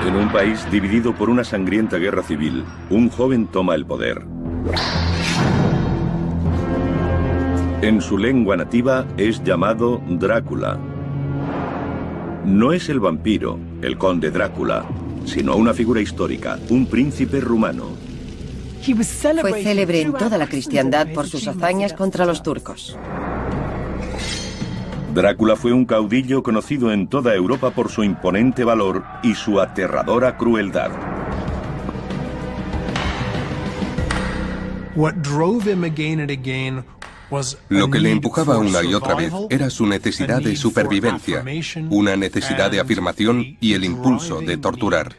En un país dividido por una sangrienta guerra civil, un joven toma el poder. En su lengua nativa es llamado Drácula. No es el vampiro, el conde Drácula, sino una figura histórica, un príncipe rumano. Fue célebre en toda la cristiandad por sus hazañas contra los turcos. Drácula fue un caudillo conocido en toda Europa por su imponente valor y su aterradora crueldad. Lo que le empujaba una y otra vez era su necesidad de supervivencia, una necesidad de afirmación y el impulso de torturar.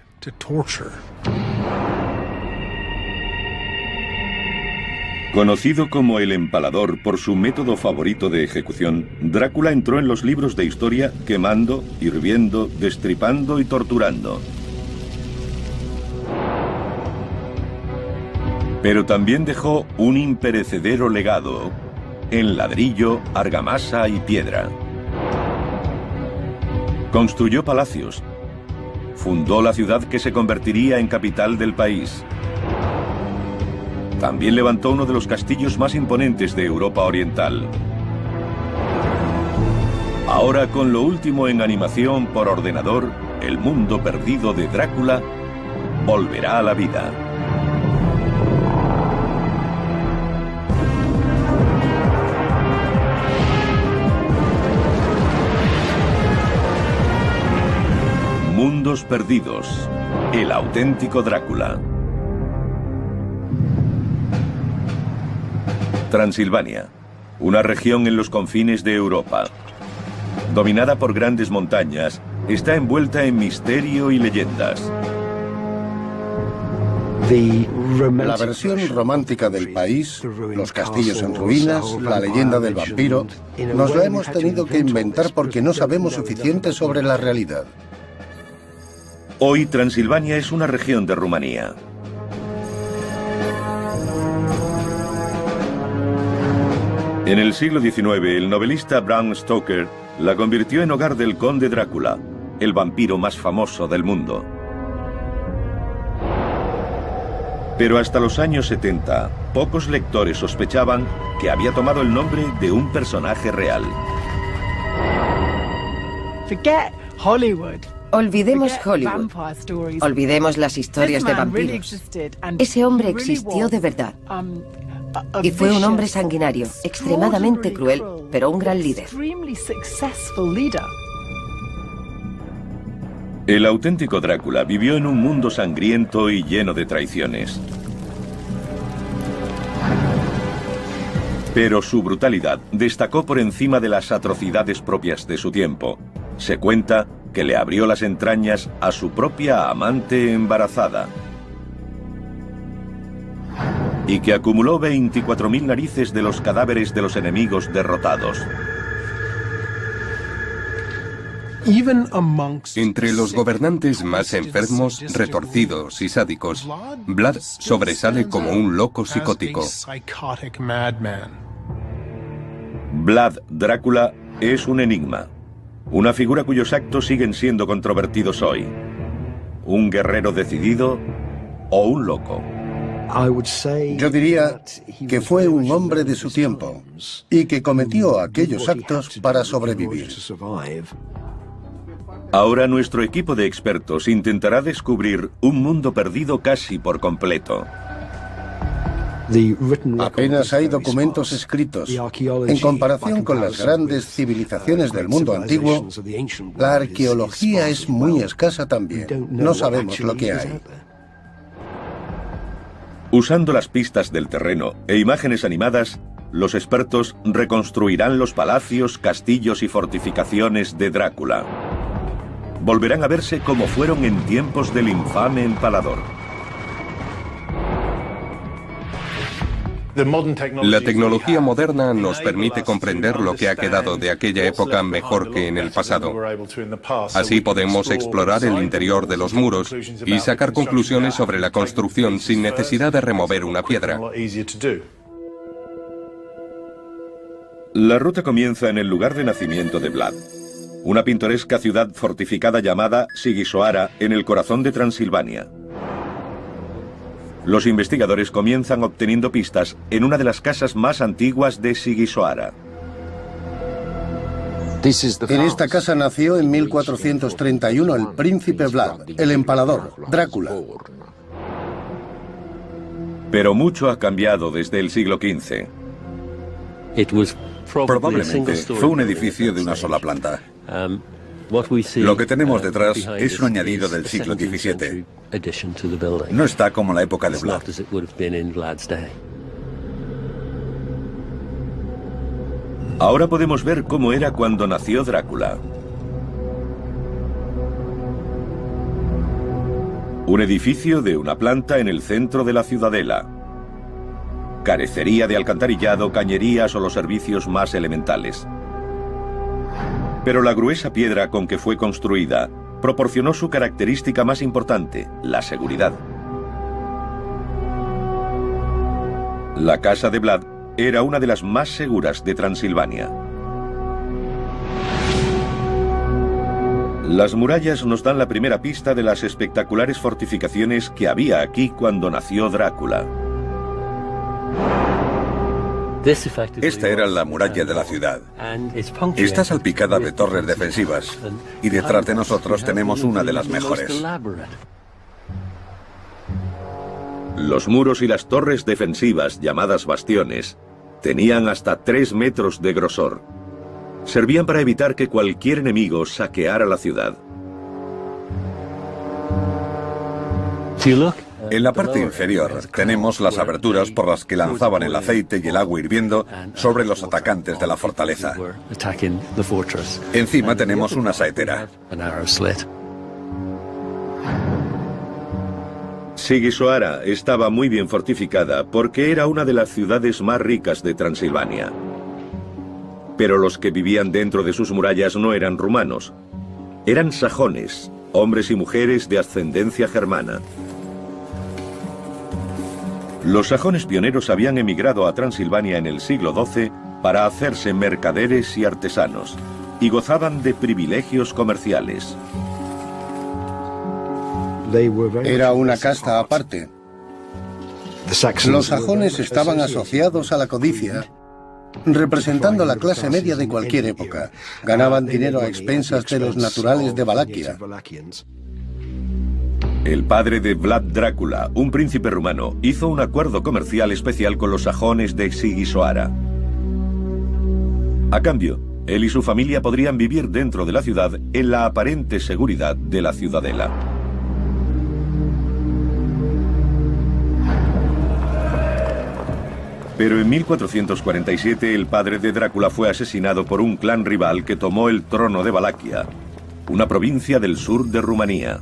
Conocido como el empalador por su método favorito de ejecución, Drácula entró en los libros de historia quemando, hirviendo, destripando y torturando. Pero también dejó un imperecedero legado en ladrillo, argamasa y piedra. Construyó palacios. Fundó la ciudad que se convertiría en capital del país. También levantó uno de los castillos más imponentes de Europa Oriental. Ahora, con lo último en animación por ordenador, el mundo perdido de Drácula volverá a la vida. Mundos perdidos. El auténtico Drácula. Transilvania, una región en los confines de Europa. Dominada por grandes montañas, está envuelta en misterio y leyendas. La versión romántica del país, los castillos en ruinas, la leyenda del vampiro, nos la hemos tenido que inventar porque no sabemos suficiente sobre la realidad. Hoy Transilvania es una región de Rumanía. En el siglo XIX, el novelista Bram Stoker la convirtió en hogar del conde Drácula, el vampiro más famoso del mundo. Pero hasta los años 70, pocos lectores sospechaban que había tomado el nombre de un personaje real. Olvidemos Hollywood. Olvidemos las historias de vampiros. Ese hombre existió de verdad. Y fue un hombre sanguinario, extremadamente cruel, pero un gran líder. El auténtico Drácula vivió en un mundo sangriento y lleno de traiciones. Pero su brutalidad destacó por encima de las atrocidades propias de su tiempo. Se cuenta que le abrió las entrañas a su propia amante embarazada. Y que acumuló 24.000 narices de los cadáveres de los enemigos derrotados. Entre los gobernantes más enfermos, retorcidos y sádicos, Vlad sobresale como un loco psicótico. Vlad Drácula es un enigma, una figura cuyos actos siguen siendo controvertidos hoy. ¿Un guerrero decidido o un loco? Yo diría que fue un hombre de su tiempo y que cometió aquellos actos para sobrevivir. Ahora nuestro equipo de expertos intentará descubrir un mundo perdido casi por completo. Apenas hay documentos escritos. En comparación con las grandes civilizaciones del mundo antiguo, la arqueología es muy escasa también. No sabemos lo que hay. Usando las pistas del terreno e imágenes animadas, los expertos reconstruirán los palacios, castillos y fortificaciones de Drácula. Volverán a verse como fueron en tiempos del infame empalador. La tecnología moderna nos permite comprender lo que ha quedado de aquella época mejor que en el pasado. Así podemos explorar el interior de los muros y sacar conclusiones sobre la construcción sin necesidad de remover una piedra. La ruta comienza en el lugar de nacimiento de Vlad. una pintoresca ciudad fortificada llamada Sigisoara en el corazón de Transilvania. Los investigadores comienzan obteniendo pistas en una de las casas más antiguas de Sigisoara. En esta casa nació en 1431 el príncipe Vlad, el empalador, Drácula. Pero mucho ha cambiado desde el siglo XV. Probablemente fue un edificio de una sola planta. Lo que tenemos detrás es un añadido del siglo XVII. No está como en la época de Vlad. Ahora podemos ver cómo era cuando nació Drácula. Un edificio de una planta en el centro de la ciudadela. Carecería de alcantarillado, cañerías o los servicios más elementales. Pero la gruesa piedra con que fue construida proporcionó su característica más importante, la seguridad. La casa de Vlad era una de las más seguras de Transilvania. Las murallas nos dan la primera pista de las espectaculares fortificaciones que había aquí cuando nació Drácula. Esta era la muralla de la ciudad. Está salpicada de torres defensivas y detrás de nosotros tenemos una de las mejores. Los muros y las torres defensivas, llamadas bastiones, tenían hasta 3 metros de grosor. Servían para evitar que cualquier enemigo saqueara la ciudad. En la parte inferior tenemos las aberturas por las que lanzaban el aceite y el agua hirviendo sobre los atacantes de la fortaleza. Encima tenemos una saetera. Sigisoara estaba muy bien fortificada porque era una de las ciudades más ricas de Transilvania. Pero los que vivían dentro de sus murallas no eran rumanos. Eran sajones, hombres y mujeres de ascendencia germana. Los sajones pioneros habían emigrado a Transilvania en el siglo XII para hacerse mercaderes y artesanos, y gozaban de privilegios comerciales. Era una casta aparte. Los sajones estaban asociados a la codicia, representando la clase media de cualquier época. Ganaban dinero a expensas de los naturales de Valaquia. El padre de Vlad Drácula, un príncipe rumano, hizo un acuerdo comercial especial con los sajones de Sigisoara. A cambio, él y su familia podrían vivir dentro de la ciudad en la aparente seguridad de la ciudadela. Pero en 1447 el padre de Drácula fue asesinado por un clan rival que tomó el trono de Valaquia, una provincia del sur de Rumanía.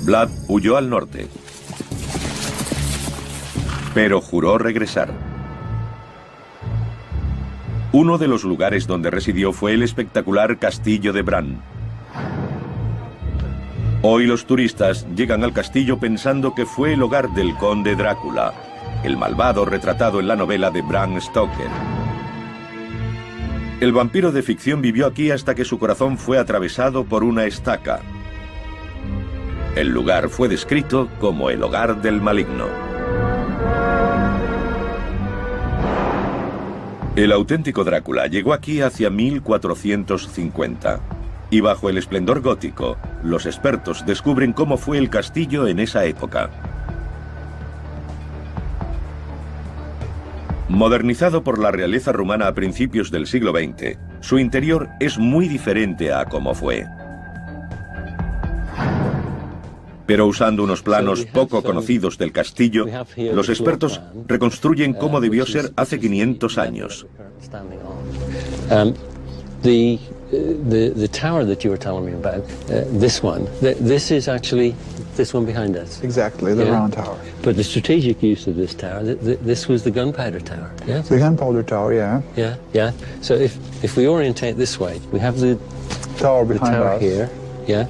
Vlad huyó al norte, pero juró regresar. Uno de los lugares donde residió fue el espectacular castillo de Bran. Hoy los turistas llegan al castillo pensando que fue el hogar del conde Drácula, el malvado retratado en la novela de Bram Stoker. El vampiro de ficción vivió aquí hasta que su corazón fue atravesado por una estaca. El lugar fue descrito como el hogar del maligno. El auténtico Drácula llegó aquí hacia 1450. Y bajo el esplendor gótico, los expertos descubren cómo fue el castillo en esa época. Modernizado por la realeza rumana a principios del siglo XX, su interior es muy diferente a cómo fue. Pero usando unos planos poco conocidos del castillo, los expertos reconstruyen cómo debió ser hace 500 años. The tower that you were telling me about, this is actually this one behind us. Exactly, the round tower. But the strategic use of this tower, this was the gunpowder tower, yes? The gunpowder tower, yeah. Yeah. So if we orientate this way, we have the tower behind us here, yeah.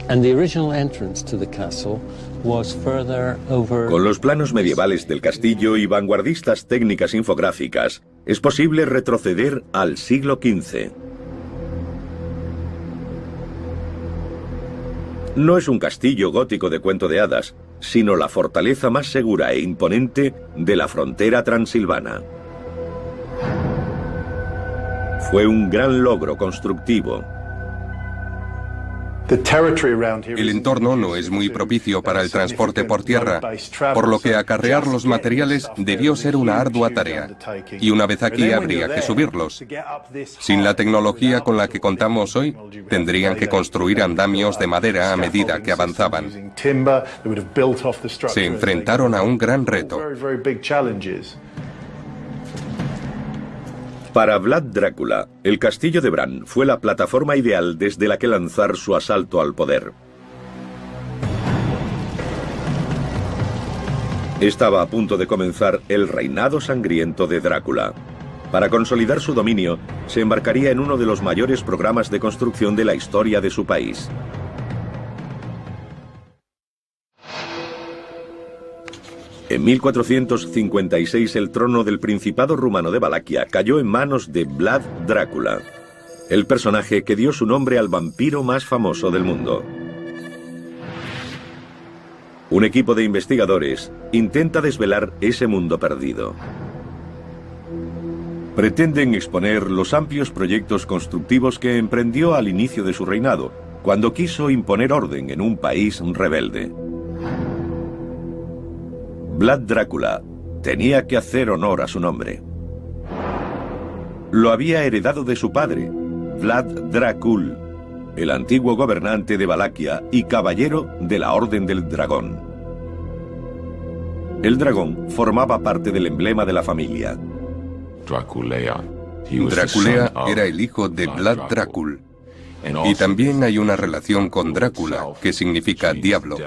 And the original entrance to the castle was further over. Con los planos medievales del castillo y vanguardistas técnicas infográficas, es posible retroceder al siglo XV. No es un castillo gótico de cuento de hadas, sino la fortaleza más segura e imponente de la frontera transilvana. Fue un gran logro constructivo. El entorno no es muy propicio para el transporte por tierra, por lo que acarrear los materiales debió ser una ardua tarea, y una vez aquí habría que subirlos. Sin la tecnología con la que contamos hoy, tendrían que construir andamios de madera a medida que avanzaban. Se enfrentaron a un gran reto. Para Vlad Drácula, el castillo de Bran fue la plataforma ideal desde la que lanzar su asalto al poder. Estaba a punto de comenzar el reinado sangriento de Drácula. Para consolidar su dominio, se embarcaría en uno de los mayores programas de construcción de la historia de su país. En 1456 el trono del Principado rumano de Valaquia cayó en manos de Vlad Drácula, el personaje que dio su nombre al vampiro más famoso del mundo. Un equipo de investigadores intenta desvelar ese mundo perdido. Pretenden exponer los amplios proyectos constructivos que emprendió al inicio de su reinado, cuando quiso imponer orden en un país rebelde. Vlad Drácula tenía que hacer honor a su nombre. Lo había heredado de su padre, Vlad Dracul, el antiguo gobernante de Valaquia y caballero de la Orden del Dragón. El dragón formaba parte del emblema de la familia. Draculea era el hijo de Vlad Dracul, y también hay una relación con Drácula, que significa diablo.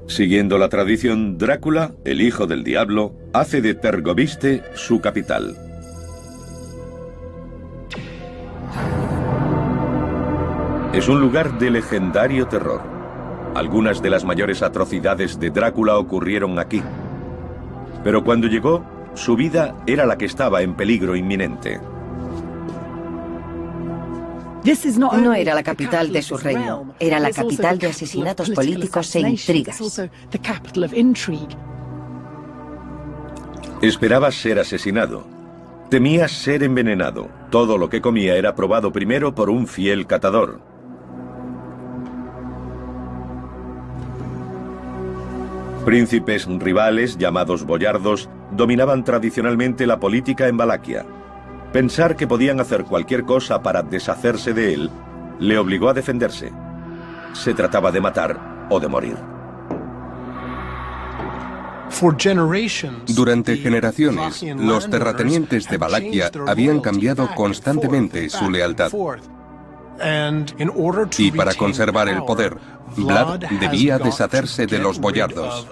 Siguiendo la tradición, Drácula, el hijo del diablo, hace de Tergoviste su capital. Es un lugar de legendario terror. Algunas de las mayores atrocidades de Drácula ocurrieron aquí. Pero cuando llegó, su vida era la que estaba en peligro inminente. No era la capital de su reino, era la capital de asesinatos políticos e intrigas. Esperaba ser asesinado. Temía ser envenenado. Todo lo que comía era probado primero por un fiel catador. Príncipes rivales, llamados boyardos, dominaban tradicionalmente la política en Valaquia. Pensar que podían hacer cualquier cosa para deshacerse de él le obligó a defenderse. Se trataba de matar o de morir. Durante generaciones, los terratenientes de Valaquia habían cambiado constantemente su lealtad. Y para conservar el poder, Vlad debía deshacerse de los boyardos.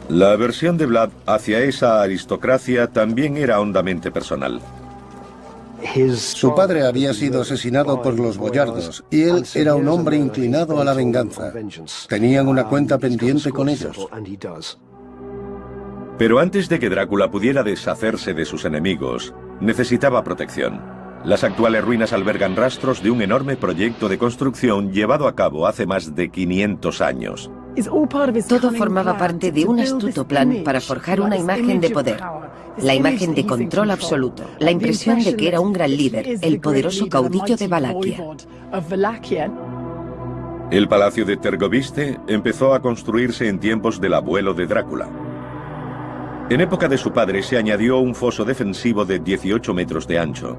La aversión de Vlad hacia esa aristocracia también era hondamente personal. Su padre había sido asesinado por los boyardos y él era un hombre inclinado a la venganza. Tenían una cuenta pendiente con ellos. Pero antes de que Drácula pudiera deshacerse de sus enemigos, necesitaba protección. Las actuales ruinas albergan rastros de un enorme proyecto de construcción llevado a cabo hace más de 500 años. Todo formaba parte de un astuto plan para forjar una imagen de poder, la imagen de control absoluto, la impresión de que era un gran líder, el poderoso caudillo de Valaquia. El palacio de Tergoviste empezó a construirse en tiempos del abuelo de Drácula. En época de su padre se añadió un foso defensivo de 18 metros de ancho.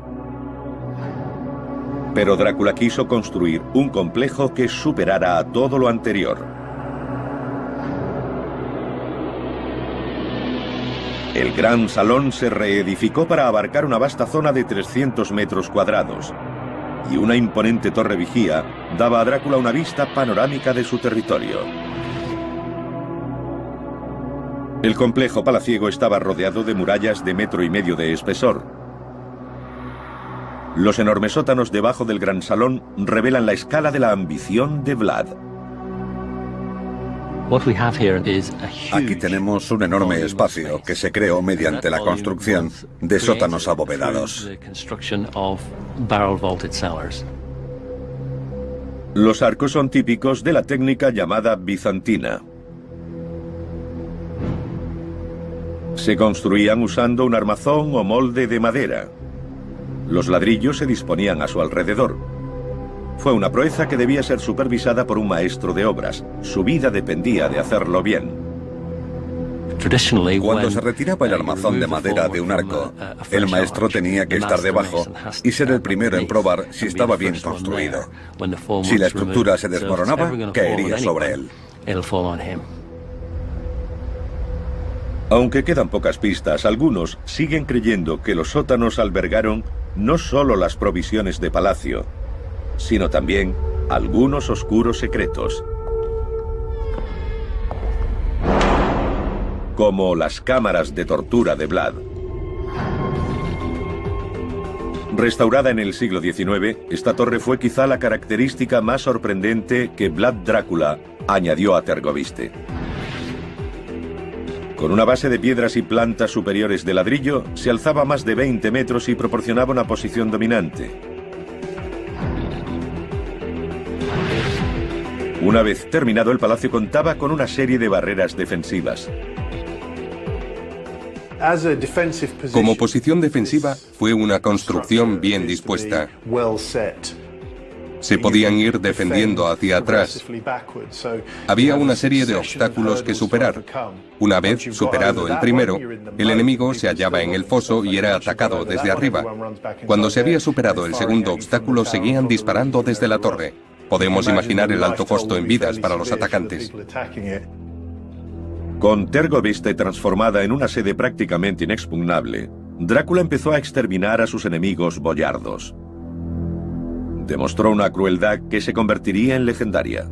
Pero Drácula quiso construir un complejo que superara a todo lo anterior. El gran salón se reedificó para abarcar una vasta zona de 300 metros cuadrados, y una imponente torre vigía daba a Drácula una vista panorámica de su territorio. El complejo palaciego estaba rodeado de murallas de 1,5 metros de espesor. Los enormes sótanos debajo del gran salón revelan la escala de la ambición de Vlad. Aquí tenemos un enorme espacio que se creó mediante la construcción de sótanos abovedados. Los arcos son típicos de la técnica llamada bizantina. Se construían usando un armazón o molde de madera. Los ladrillos se disponían a su alrededor. Fue una proeza que debía ser supervisada por un maestro de obras. Su vida dependía de hacerlo bien. Cuando se retiraba el armazón de madera de un arco, el maestro tenía que estar debajo y ser el primero en probar si estaba bien construido. Si la estructura se desmoronaba, caería sobre él. Aunque quedan pocas pistas, algunos siguen creyendo que los sótanos albergaron no solo las provisiones de palacio, sino también algunos oscuros secretos, como las cámaras de tortura de Vlad. Restaurada en el siglo XIX, esta torre fue quizá la característica más sorprendente que Vlad Drácula añadió a Tergoviste. Con una base de piedras y plantas superiores de ladrillo, se alzaba más de 20 metros y proporcionaba una posición dominante. Una vez terminado, el palacio contaba con una serie de barreras defensivas. Como posición defensiva, fue una construcción bien dispuesta. Se podían ir defendiendo hacia atrás. Había una serie de obstáculos que superar. Una vez superado el primero, el enemigo se hallaba en el foso y era atacado desde arriba. Cuando se había superado el segundo obstáculo, seguían disparando desde la torre. Podemos imaginar el alto costo en vidas para los atacantes. Con Tergoviste transformada en una sede prácticamente inexpugnable, Drácula empezó a exterminar a sus enemigos boyardos. Demostró una crueldad que se convertiría en legendaria.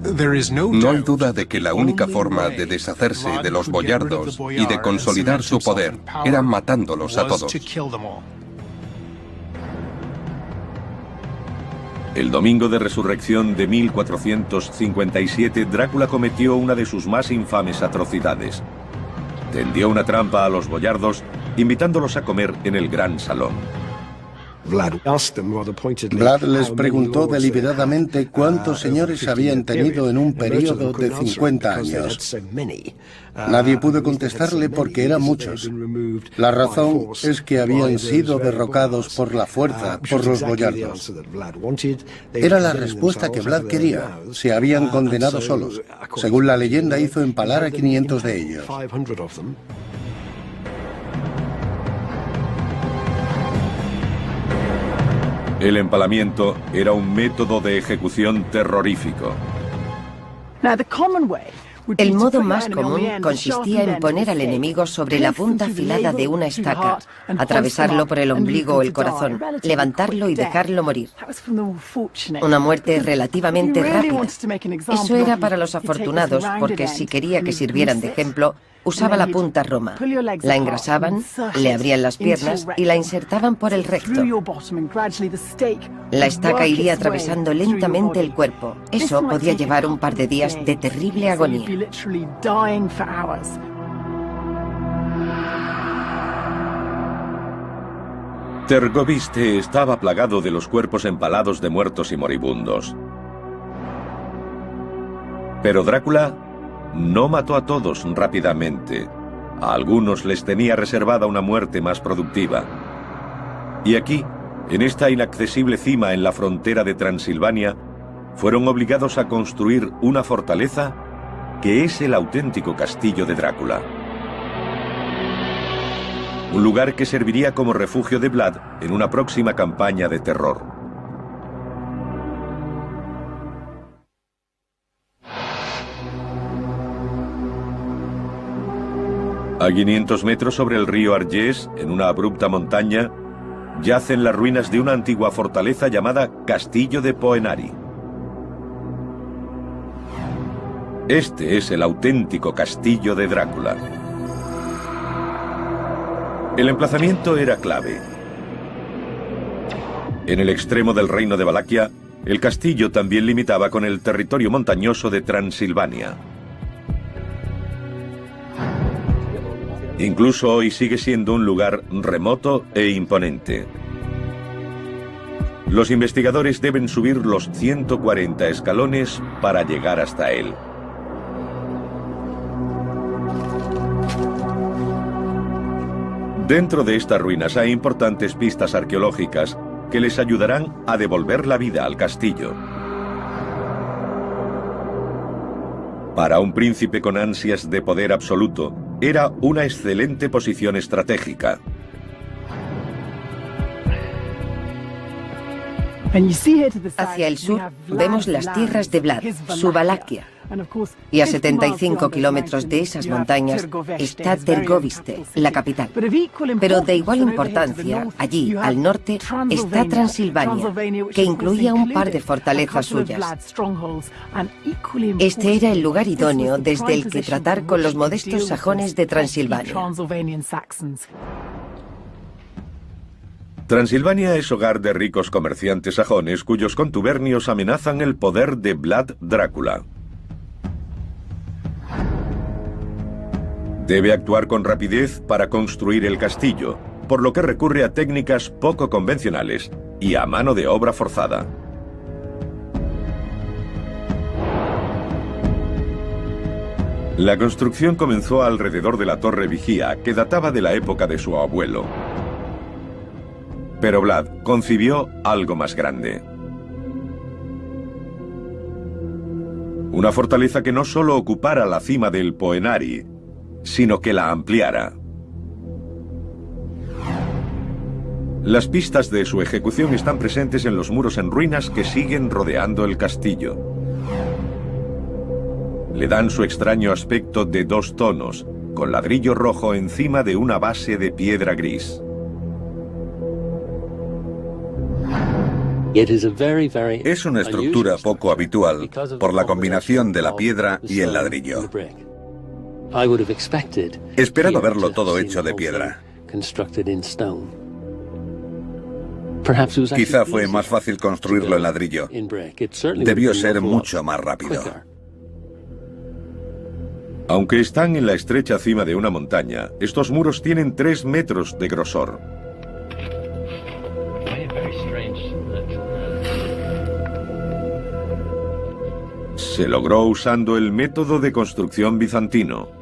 No hay duda de que la única forma de deshacerse de los boyardos y de consolidar su poder era matándolos a todos. El domingo de resurrección de 1457, Drácula cometió una de sus más infames atrocidades. Tendió una trampa a los boyardos, invitándolos a comer en el gran salón. Vlad les preguntó deliberadamente cuántos señores habían tenido en un periodo de 50 años. Nadie pudo contestarle porque eran muchos. La razón es que habían sido derrocados por la fuerza por los boyardos. Era la respuesta que Vlad quería. Se habían condenado solos. Según la leyenda, hizo empalar a 500 de ellos. El empalamiento era un método de ejecución terrorífico. El modo más común consistía en poner al enemigo sobre la punta afilada de una estaca, atravesarlo por el ombligo o el corazón, levantarlo y dejarlo morir. Una muerte relativamente rápida. Eso era para los afortunados, porque si quería que sirvieran de ejemplo, usaba la punta roma. La engrasaban, le abrían las piernas y la insertaban por el recto. La estaca iría atravesando lentamente el cuerpo. Eso podía llevar un par de días de terrible agonía. Tergoviste estaba plagado de los cuerpos empalados de muertos y moribundos. Pero Drácula no mató a todos rápidamente. A algunos les tenía reservada una muerte más productiva. Y aquí, en esta inaccesible cima en la frontera de Transilvania, fueron obligados a construir una fortaleza que es el auténtico castillo de Drácula. Un lugar que serviría como refugio de Vlad en una próxima campaña de terror. A 500 metros sobre el río Argés, en una abrupta montaña, yacen las ruinas de una antigua fortaleza llamada Castillo de Poenari. Este es el auténtico castillo de Drácula. El emplazamiento era clave. En el extremo del reino de Valaquia, El castillo también limitaba con el territorio montañoso de Transilvania. Incluso hoy sigue siendo un lugar remoto e imponente. Los investigadores deben subir los 140 escalones para llegar hasta él. Dentro de estas ruinas hay importantes pistas arqueológicas que les ayudarán a devolver la vida al castillo. Para un príncipe con ansias de poder absoluto, era una excelente posición estratégica. Hacia el sur vemos las tierras de Vlad, su Valaquia. Y a 75 kilómetros de esas montañas está Tergoviste, la capital. Pero de igual importancia, allí, al norte, está Transilvania, que incluía un par de fortalezas suyas. Este era el lugar idóneo desde el que tratar con los modestos sajones de Transilvania. Transilvania es hogar de ricos comerciantes sajones cuyos contubernios amenazan el poder de Vlad Drácula. Debe actuar con rapidez para construir el castillo, por lo que recurre a técnicas poco convencionales y a mano de obra forzada. La construcción comenzó alrededor de la torre vigía, que databa de la época de su abuelo. Pero Vlad concibió algo más grande. Una fortaleza que no solo ocupara la cima del Poenari, sino que la ampliara. Las pistas de su ejecución están presentes en los muros en ruinas que siguen rodeando el castillo. Le dan su extraño aspecto de 2 tonos, con ladrillo rojo encima de una base de piedra gris. Es una estructura poco habitual por la combinación de la piedra y el ladrillo. Esperaba verlo todo hecho de piedra. Quizá fue más fácil construirlo en ladrillo. Debió ser mucho más rápido. Aunque están en la estrecha cima de una montaña, estos muros tienen 3 metros de grosor. Se logró usando el método de construcción bizantino.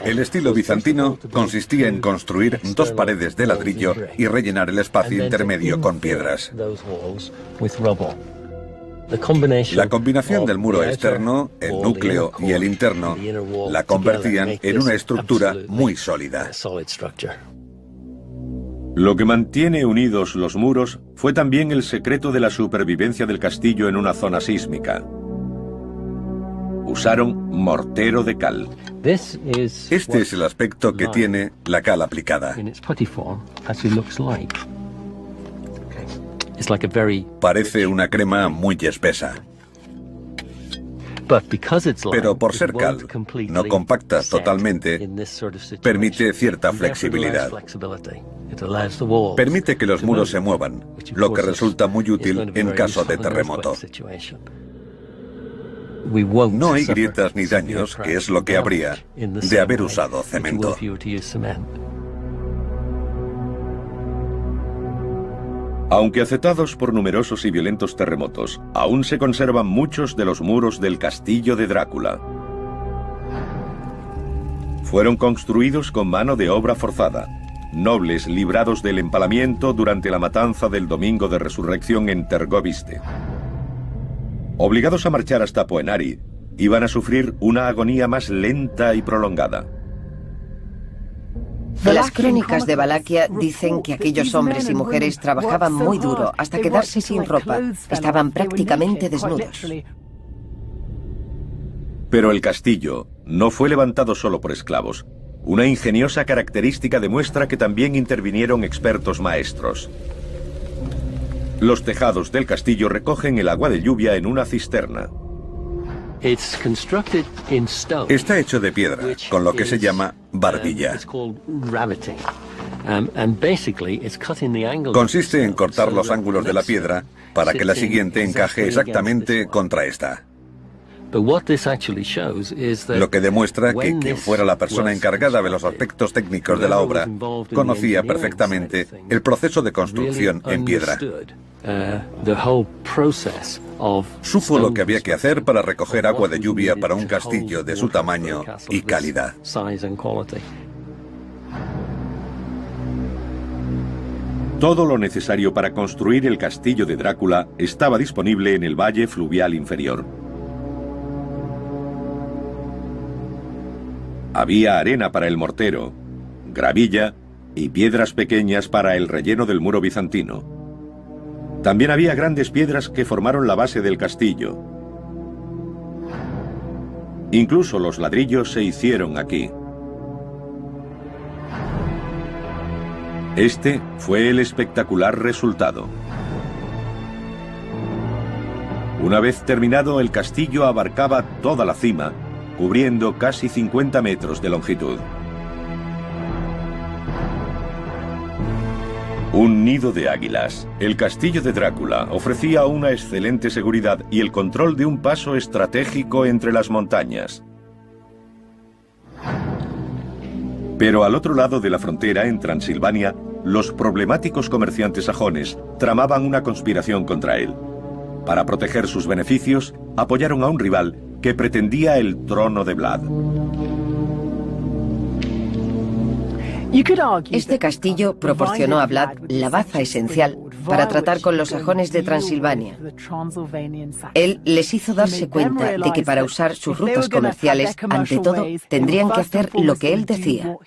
El estilo bizantino consistía en construir 2 paredes de ladrillo y rellenar el espacio intermedio con piedras. La combinación del muro externo, el núcleo y el interno la convertían en una estructura muy sólida. Lo que mantiene unidos los muros fue también el secreto de la supervivencia del castillo en una zona sísmica. Usaron mortero de cal. Este es el aspecto que tiene la cal aplicada. Parece una crema muy espesa. Pero por ser cal, no compacta totalmente, permite cierta flexibilidad. Permite que los muros se muevan, lo que resulta muy útil en caso de terremoto. No hay grietas ni daños, que es lo que habría de haber usado cemento. Aunque afectados por numerosos y violentos terremotos, aún se conservan muchos de los muros del castillo de Drácula. Fueron construidos con mano de obra forzada, nobles librados del empalamiento durante la matanza del Domingo de Resurrección en Tergoviste. Obligados a marchar hasta Poenari, iban a sufrir una agonía más lenta y prolongada. Las crónicas de Valaquia dicen que aquellos hombres y mujeres trabajaban muy duro hasta quedarse sin ropa. Estaban prácticamente desnudos. Pero el castillo no fue levantado solo por esclavos. Una ingeniosa característica demuestra que también intervinieron expertos maestros. Los tejados del castillo recogen el agua de lluvia en una cisterna. Está hecho de piedra, con lo que se llama barbilla. Consiste en cortar los ángulos de la piedra para que la siguiente encaje exactamente contra esta. Lo que demuestra que quien fuera la persona encargada de los aspectos técnicos de la obra conocía perfectamente el proceso de construcción en piedra. Supo lo que había que hacer para recoger agua de lluvia para un castillo de su tamaño y calidad. Todo lo necesario para construir el castillo de Drácula estaba disponible en el valle fluvial inferior. Había arena para el mortero, gravilla y piedras pequeñas para el relleno del muro bizantino. También había grandes piedras que formaron la base del castillo. Incluso los ladrillos se hicieron aquí. Este fue el espectacular resultado. Una vez terminado, el castillo abarcaba toda la cima, cubriendo casi 50 metros de longitud. Un nido de águilas. El castillo de Drácula ofrecía una excelente seguridad y el control de un paso estratégico entre las montañas. Pero al otro lado de la frontera, en Transilvania, los problemáticos comerciantes sajones tramaban una conspiración contra él. Para proteger sus beneficios, apoyaron a un rival que pretendía el trono de Vlad. Este castillo proporcionó a Vlad la baza esencial para tratar con los sajones de Transilvania. Él les hizo darse cuenta de que para usar sus rutas comerciales, ante todo, tendrían que hacer lo que él decía.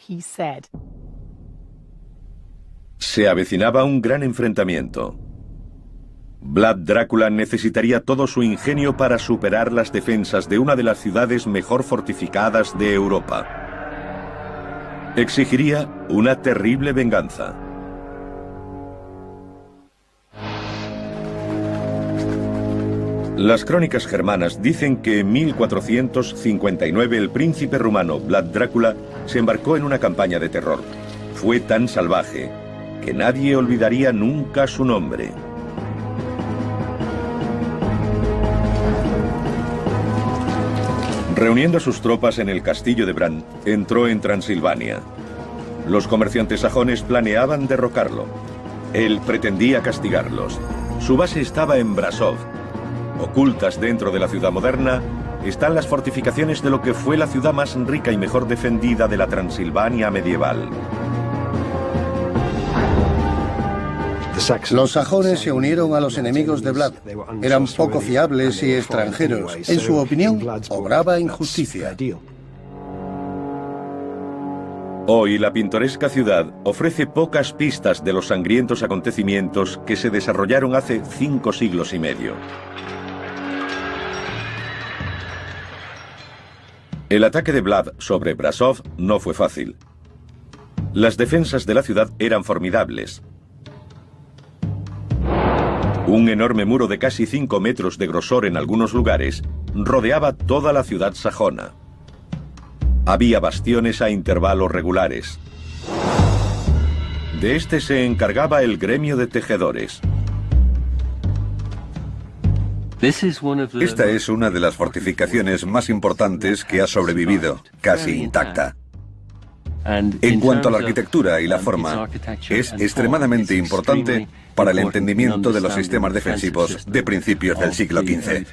Se avecinaba un gran enfrentamiento. Vlad Drácula necesitaría todo su ingenio para superar las defensas de una de las ciudades mejor fortificadas de Europa. Exigiría una terrible venganza. Las crónicas germanas dicen que en 1459 el príncipe rumano Vlad Drácula se embarcó en una campaña de terror. Fue tan salvaje que nadie olvidaría nunca su nombre. Reuniendo a sus tropas en el castillo de Bran, entró en Transilvania. Los comerciantes sajones planeaban derrocarlo. Él pretendía castigarlos. Su base estaba en Brasov. Ocultas dentro de la ciudad moderna están las fortificaciones de lo que fue la ciudad más rica y mejor defendida de la Transilvania medieval. Los sajones se unieron a los enemigos de Vlad. Eran poco fiables y extranjeros. En su opinión, obraba injusticia. Hoy la pintoresca ciudad ofrece pocas pistas de los sangrientos acontecimientos que se desarrollaron hace 5 siglos y medio. El ataque de Vlad sobre Brasov no fue fácil. Las defensas de la ciudad eran formidables. Un enorme muro de casi 5 metros de grosor en algunos lugares rodeaba toda la ciudad sajona. Había bastiones a intervalos regulares. De este se encargaba el gremio de tejedores. Esta es una de las fortificaciones más importantes que ha sobrevivido, casi intacta. En cuanto a la arquitectura y la forma, es extremadamente importante para el entendimiento de los sistemas defensivos de principios del siglo XV.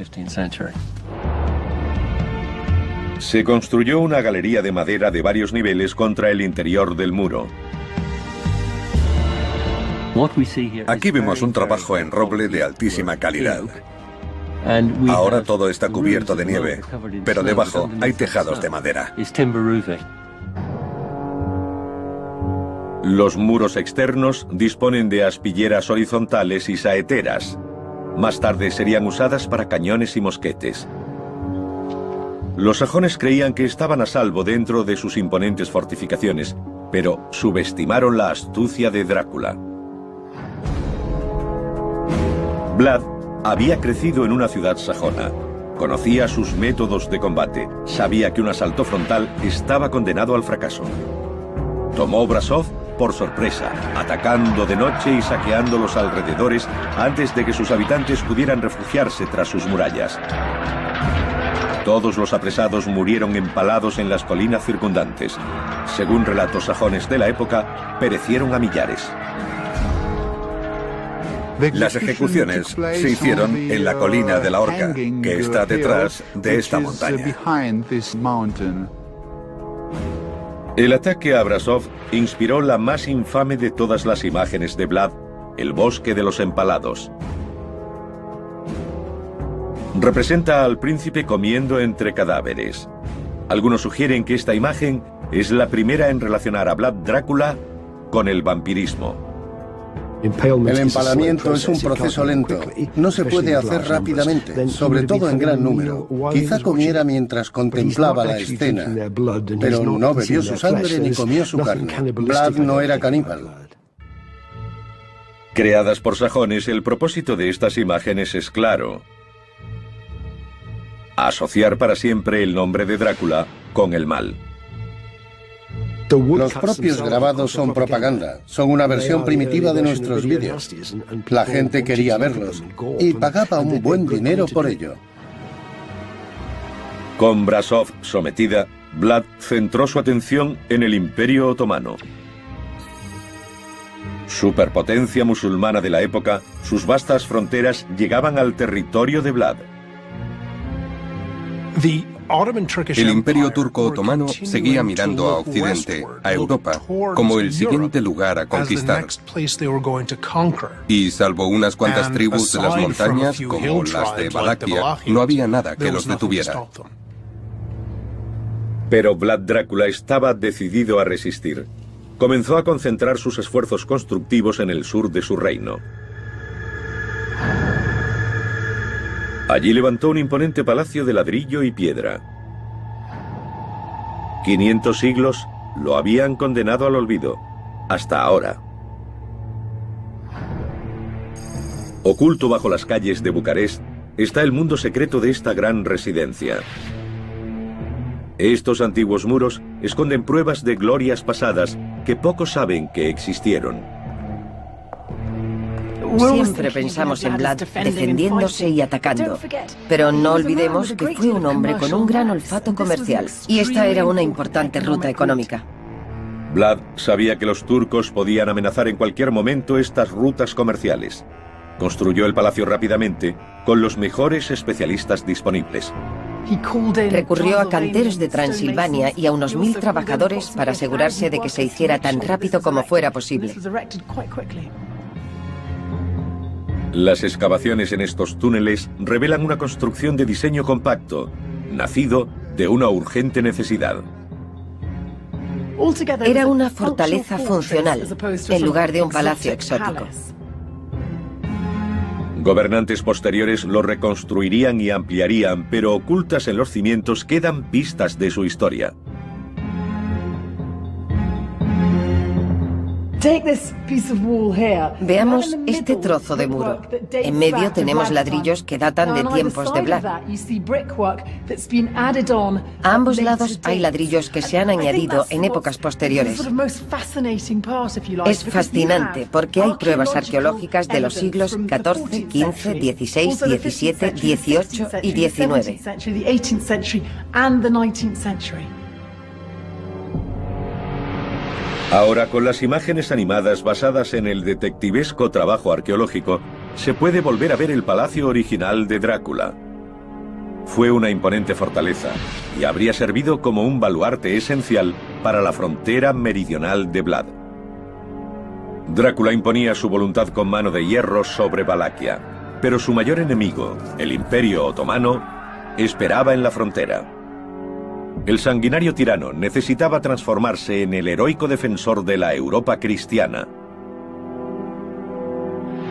Se construyó una galería de madera de varios niveles contra el interior del muro. Aquí vemos un trabajo en roble de altísima calidad. Ahora todo está cubierto de nieve, pero debajo hay tejados de madera. Los muros externos disponen de aspilleras horizontales y saeteras. Más tarde serían usadas para cañones y mosquetes. Los sajones creían que estaban a salvo dentro de sus imponentes fortificaciones, pero subestimaron la astucia de Drácula. Vlad había crecido en una ciudad sajona. Conocía sus métodos de combate. Sabía que un asalto frontal estaba condenado al fracaso. Tomó Brasov por sorpresa, atacando de noche y saqueando los alrededores antes de que sus habitantes pudieran refugiarse tras sus murallas. Todos los apresados murieron empalados en las colinas circundantes. Según relatos sajones de la época, perecieron a millares. Las ejecuciones se hicieron en la colina de la Horca, que está detrás de esta montaña. El ataque a Brasov inspiró la más infame de todas las imágenes de Vlad, el bosque de los empalados. Representa al príncipe comiendo entre cadáveres. Algunos sugieren que esta imagen es la primera en relacionar a Vlad Drácula con el vampirismo. El empalamiento es un proceso lento. No se puede hacer rápidamente, sobre todo en gran número. Quizá comiera mientras contemplaba la escena, pero no bebió su sangre ni comió su carne. Vlad no era caníbal. Creadas por sajones, el propósito de estas imágenes es claro: asociar para siempre el nombre de Drácula con el mal. Los propios grabados son propaganda, son una versión primitiva de nuestros vídeos. La gente quería verlos y pagaba un buen dinero por ello. Con Brasov sometida, Vlad centró su atención en el Imperio Otomano. Superpotencia musulmana de la época, sus vastas fronteras llegaban al territorio de Vlad. El Imperio Turco Otomano seguía mirando a Occidente, a Europa, como el siguiente lugar a conquistar. Y salvo unas cuantas tribus de las montañas, como las de Valaquia, no había nada que los detuviera. Pero Vlad Drácula estaba decidido a resistir. Comenzó a concentrar sus esfuerzos constructivos en el sur de su reino. Allí levantó un imponente palacio de ladrillo y piedra. 500 siglos lo habían condenado al olvido, hasta ahora. Oculto bajo las calles de Bucarest está el mundo secreto de esta gran residencia. Estos antiguos muros esconden pruebas de glorias pasadas que pocos saben que existieron. Siempre pensamos en Vlad defendiéndose y atacando, pero no olvidemos que fue un hombre con un gran olfato comercial, y esta era una importante ruta económica. Vlad sabía que los turcos podían amenazar en cualquier momento estas rutas comerciales. Construyó el palacio rápidamente, con los mejores especialistas disponibles. Recurrió a canteros de Transilvania y a unos 1000 trabajadores para asegurarse de que se hiciera tan rápido como fuera posible. Las excavaciones en estos túneles revelan una construcción de diseño compacto, nacido de una urgente necesidad. Era una fortaleza funcional, en lugar de un palacio exótico. Gobernantes posteriores lo reconstruirían y ampliarían, pero ocultas en los cimientos quedan pistas de su historia. Veamos este trozo de muro. En medio tenemos ladrillos que datan de tiempos de Vlad. A ambos lados hay ladrillos que se han añadido en épocas posteriores. Es fascinante porque hay pruebas arqueológicas de los siglos XIV, XV, XVI, XVII, XVIII y XIX. Ahora, con las imágenes animadas basadas en el detectivesco trabajo arqueológico, se puede volver a ver el palacio original de Drácula. Fue una imponente fortaleza y habría servido como un baluarte esencial para la frontera meridional de Vlad. Drácula imponía su voluntad con mano de hierro sobre Valaquia, pero su mayor enemigo, el Imperio Otomano, esperaba en la frontera. El sanguinario tirano necesitaba transformarse en el heroico defensor de la Europa cristiana.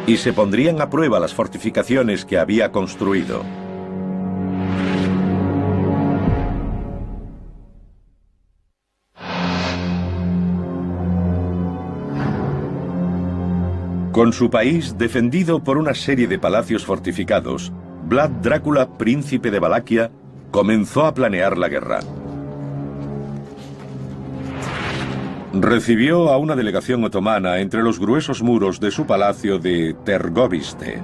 Y se pondrían a prueba las fortificaciones que había construido. Con su país defendido por una serie de palacios fortificados, Vlad Drácula, príncipe de Valaquia, comenzó a planear la guerra. Recibió a una delegación otomana entre los gruesos muros de su palacio de Tergoviste.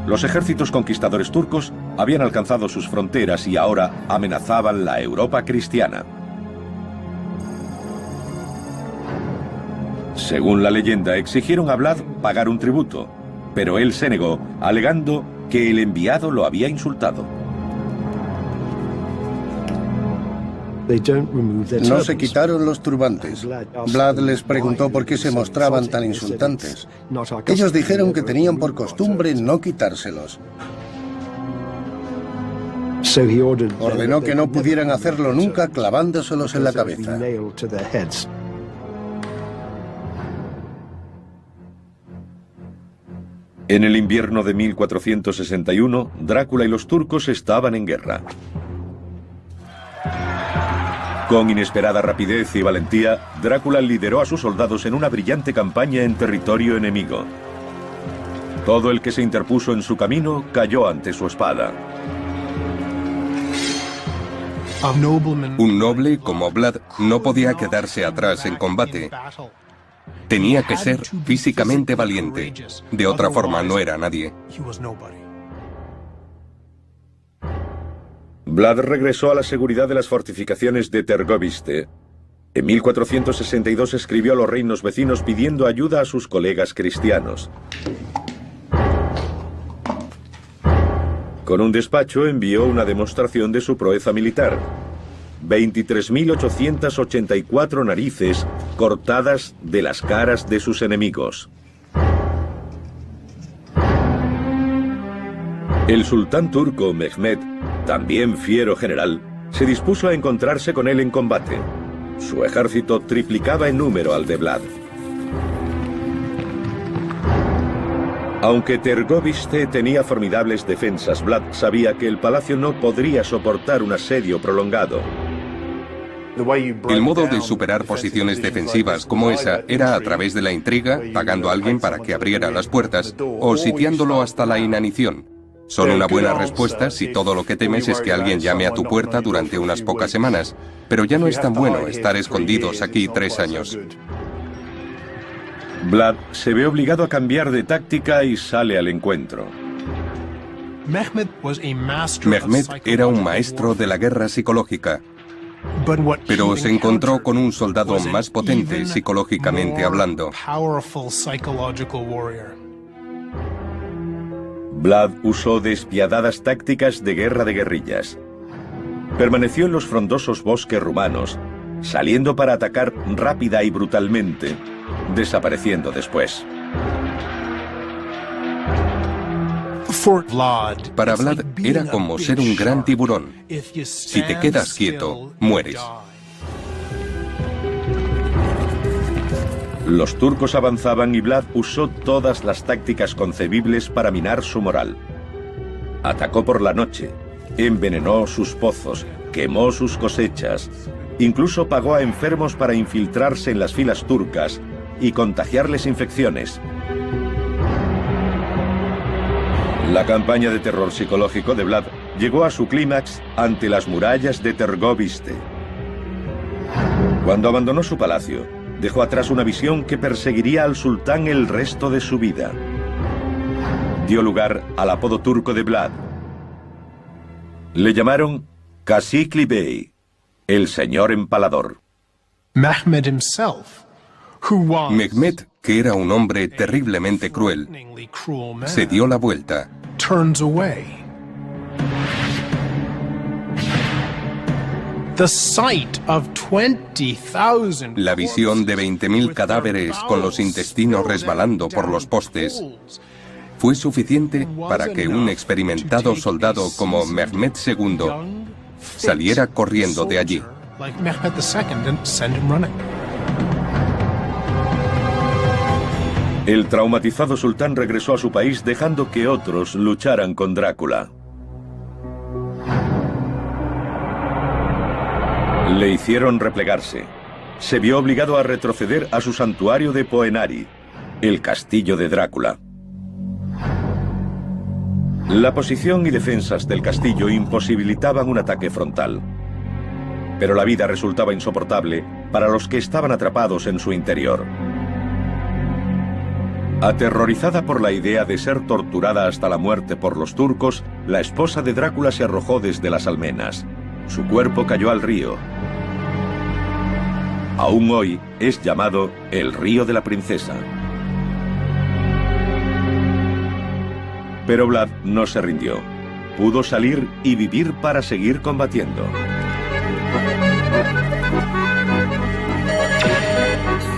Los ejércitos conquistadores turcos habían alcanzado sus fronteras y ahora amenazaban la Europa cristiana. Según la leyenda, exigieron a Vlad pagar un tributo, pero él se negó, alegando que el enviado lo había insultado. No se quitaron los turbantes. Vlad les preguntó por qué se mostraban tan insultantes. Ellos dijeron que tenían por costumbre no quitárselos. Ordenó que no pudieran hacerlo nunca clavándoselos en la cabeza. En el invierno de 1461, Drácula y los turcos estaban en guerra. Con inesperada rapidez y valentía, Drácula lideró a sus soldados en una brillante campaña en territorio enemigo. Todo el que se interpuso en su camino cayó ante su espada. Un noble como Vlad no podía quedarse atrás en combate. Tenía que ser físicamente valiente. De otra forma no era nadie. Vlad regresó a la seguridad de las fortificaciones de Tergoviste. En 1462 escribió a los reinos vecinos pidiendo ayuda a sus colegas cristianos. Con un despacho envió una demostración de su proeza militar. 23.884 narices cortadas de las caras de sus enemigos. El sultán turco Mehmed, también fiero general, se dispuso a encontrarse con él en combate. Su ejército triplicaba en número al de Vlad. Aunque Tergoviste tenía formidables defensas, Vlad sabía que el palacio no podría soportar un asedio prolongado. El modo de superar posiciones defensivas como esa era a través de la intriga, pagando a alguien para que abriera las puertas, o sitiándolo hasta la inanición. Son una buena respuesta si todo lo que temes es que alguien llame a tu puerta durante unas pocas semanas, pero ya no es tan bueno estar escondidos aquí 3 años. Vlad se ve obligado a cambiar de táctica y sale al encuentro. Mehmed era un maestro de la guerra psicológica, pero se encontró con un soldado más potente psicológicamente hablando. Vlad usó despiadadas tácticas de guerra de guerrillas. Permaneció en los frondosos bosques rumanos, saliendo para atacar rápida y brutalmente, desapareciendo después. Para Vlad era como ser un gran tiburón. Si te quedas quieto, mueres. Los turcos avanzaban y Vlad usó todas las tácticas concebibles para minar su moral. Atacó por la noche, envenenó sus pozos, quemó sus cosechas, incluso pagó a enfermos para infiltrarse en las filas turcas y contagiarles infecciones. La campaña de terror psicológico de Vlad llegó a su clímax ante las murallas de Tergoviste. Cuando abandonó su palacio, dejó atrás una visión que perseguiría al sultán el resto de su vida. Dio lugar al apodo turco de Vlad. Le llamaron Casikli Bey, el señor empalador. Mehmed, que era un hombre terriblemente cruel, se dio la vuelta. La visión de 20.000 cadáveres con los intestinos resbalando por los postes fue suficiente para que un experimentado soldado como Mehmed II saliera corriendo de allí. El traumatizado sultán regresó a su país dejando que otros lucharan con Drácula. Le hicieron replegarse. Se vio obligado a retroceder a su santuario de Poenari, el castillo de Drácula. La posición y defensas del castillo imposibilitaban un ataque frontal. Pero la vida resultaba insoportable para los que estaban atrapados en su interior. Aterrorizada por la idea de ser torturada hasta la muerte por los turcos, la esposa de Drácula se arrojó desde las almenas. Su cuerpo cayó al río. Aún hoy es llamado el Río de la Princesa. Pero Vlad no se rindió. Pudo salir y vivir para seguir combatiendo.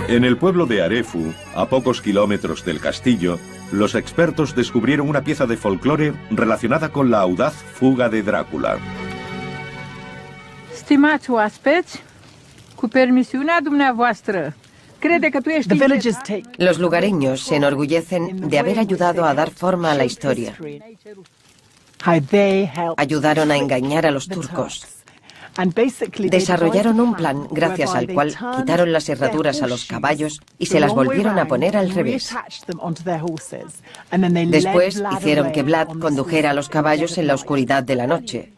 En el pueblo de Arefu, a pocos kilómetros del castillo, los expertos descubrieron una pieza de folclore relacionada con la audaz fuga de Drácula. Stimați oaspeți, cu permisiunea dumneavoastră, crede că tu ești... Los lugareños se enorgullecen de haber ayudado a dar forma a la historia. Ayudaron a engañar a los turcos. Desarrollaron un plan gracias al cual quitaron las herraduras a los caballos y se las volvieron a poner al revés. Después hicieron que Vlad condujera a los caballos en la oscuridad de la noche.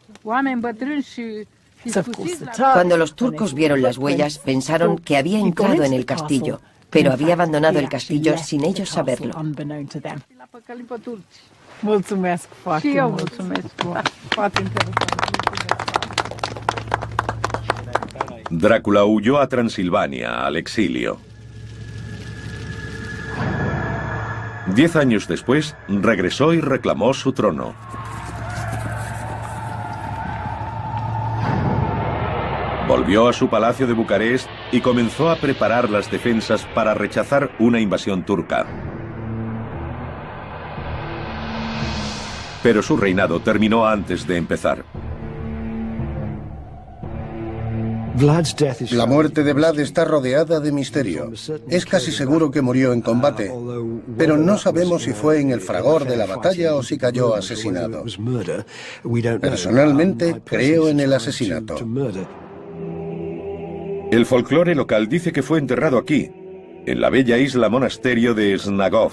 Cuando los turcos vieron las huellas, pensaron que había entrado en el castillo, pero había abandonado el castillo sin ellos saberlo. Drácula huyó a Transilvania, al exilio. 10 años después, regresó y reclamó su trono. Volvió a su palacio de Bucarest y comenzó a preparar las defensas para rechazar una invasión turca. Pero su reinado terminó antes de empezar. La muerte de Vlad está rodeada de misterio. Es casi seguro que murió en combate, pero no sabemos si fue en el fragor de la batalla o si cayó asesinado. Personalmente, creo en el asesinato. El folclore local dice que fue enterrado aquí, en la bella isla monasterio de Snagov.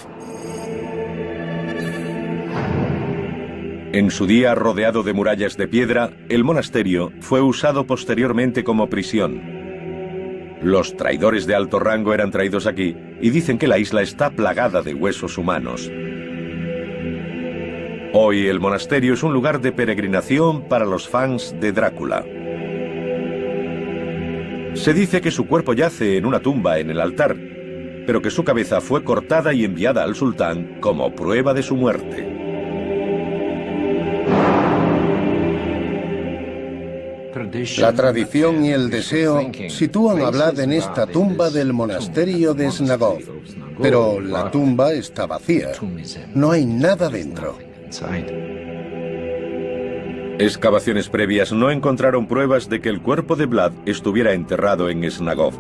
En su día rodeado de murallas de piedra, el monasterio fue usado posteriormente como prisión. Los traidores de alto rango eran traídos aquí y dicen que la isla está plagada de huesos humanos. Hoy el monasterio es un lugar de peregrinación para los fans de Drácula. Se dice que su cuerpo yace en una tumba en el altar, pero que su cabeza fue cortada y enviada al sultán como prueba de su muerte. La tradición y el deseo sitúan a Vlad en esta tumba del monasterio de Snagov, pero la tumba está vacía. No hay nada dentro. Excavaciones previas no encontraron pruebas de que el cuerpo de Vlad estuviera enterrado en Snagov.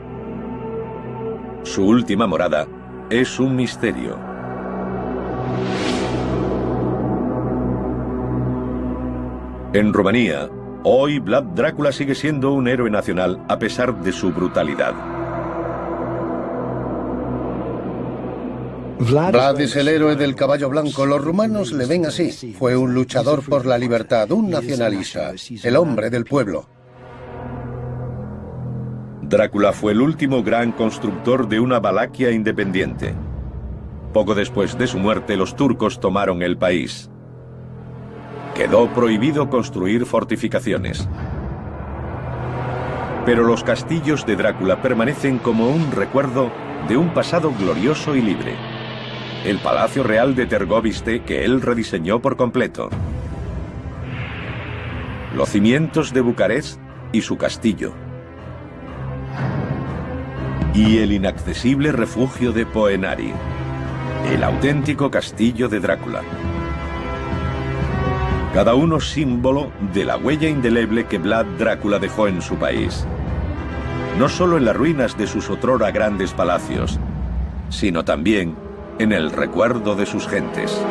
Su última morada es un misterio. En Rumanía, hoy Vlad Drácula sigue siendo un héroe nacional a pesar de su brutalidad. Vlad es el héroe del caballo blanco. Los rumanos le ven así. Fue un luchador por la libertad, un nacionalista, el hombre del pueblo. Drácula fue el último gran constructor de una Valaquia independiente. Poco después de su muerte, los turcos tomaron el país. Quedó prohibido construir fortificaciones. Pero los castillos de Drácula permanecen como un recuerdo de un pasado glorioso y libre. El Palacio Real de Tergoviste, que él rediseñó por completo. Los cimientos de Bucarest y su castillo. Y el inaccesible refugio de Poenari, el auténtico castillo de Drácula. Cada uno símbolo de la huella indeleble que Vlad Drácula dejó en su país. No solo en las ruinas de sus otrora grandes palacios, sino también en el recuerdo de sus gentes.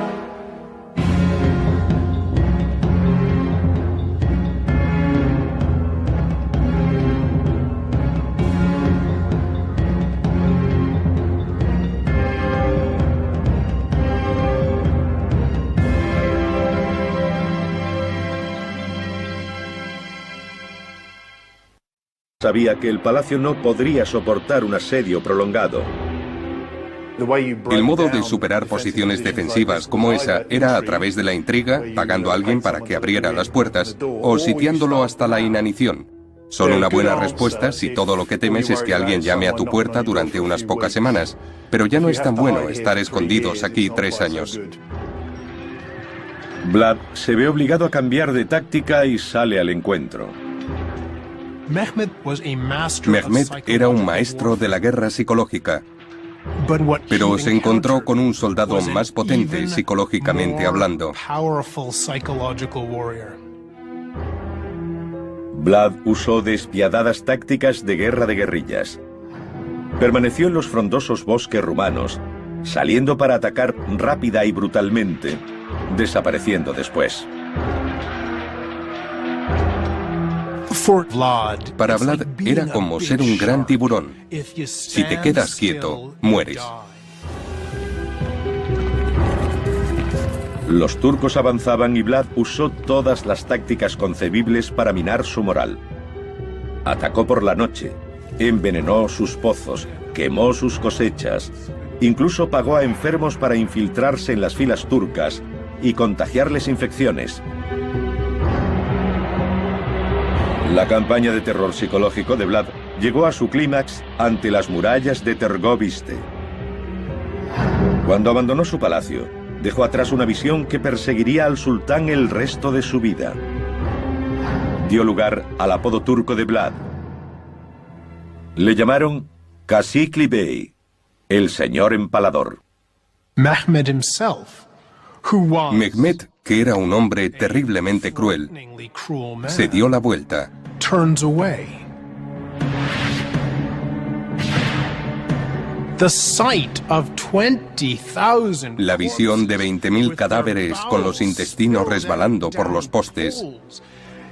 Sabía que el palacio no podría soportar un asedio prolongado. El modo de superar posiciones defensivas como esa era a través de la intriga, pagando a alguien para que abriera las puertas, o sitiándolo hasta la inanición. Son una buena respuesta si todo lo que temes es que alguien llame a tu puerta durante unas pocas semanas, pero ya no es tan bueno estar escondidos aquí 3 años. Vlad se ve obligado a cambiar de táctica y sale al encuentro. Mehmed era un maestro de la guerra psicológica, pero se encontró con un soldado más potente psicológicamente hablando. Vlad usó despiadadas tácticas de guerra de guerrillas. Permaneció en los frondosos bosques rumanos, saliendo para atacar rápida y brutalmente, desapareciendo después. Para Vlad era como ser un gran tiburón. Si te quedas quieto, mueres. Los turcos avanzaban y Vlad usó todas las tácticas concebibles para minar su moral. Atacó por la noche, envenenó sus pozos, quemó sus cosechas, incluso pagó a enfermos para infiltrarse en las filas turcas y contagiarles infecciones. La campaña de terror psicológico de Vlad llegó a su clímax ante las murallas de Tergoviste. Cuando abandonó su palacio, dejó atrás una visión que perseguiría al sultán el resto de su vida. Dio lugar al apodo turco de Vlad. Le llamaron Kasikli Bey, el señor empalador. Mehmed, que era un hombre terriblemente cruel, se dio la vuelta. La visión de 20.000 cadáveres con los intestinos resbalando por los postes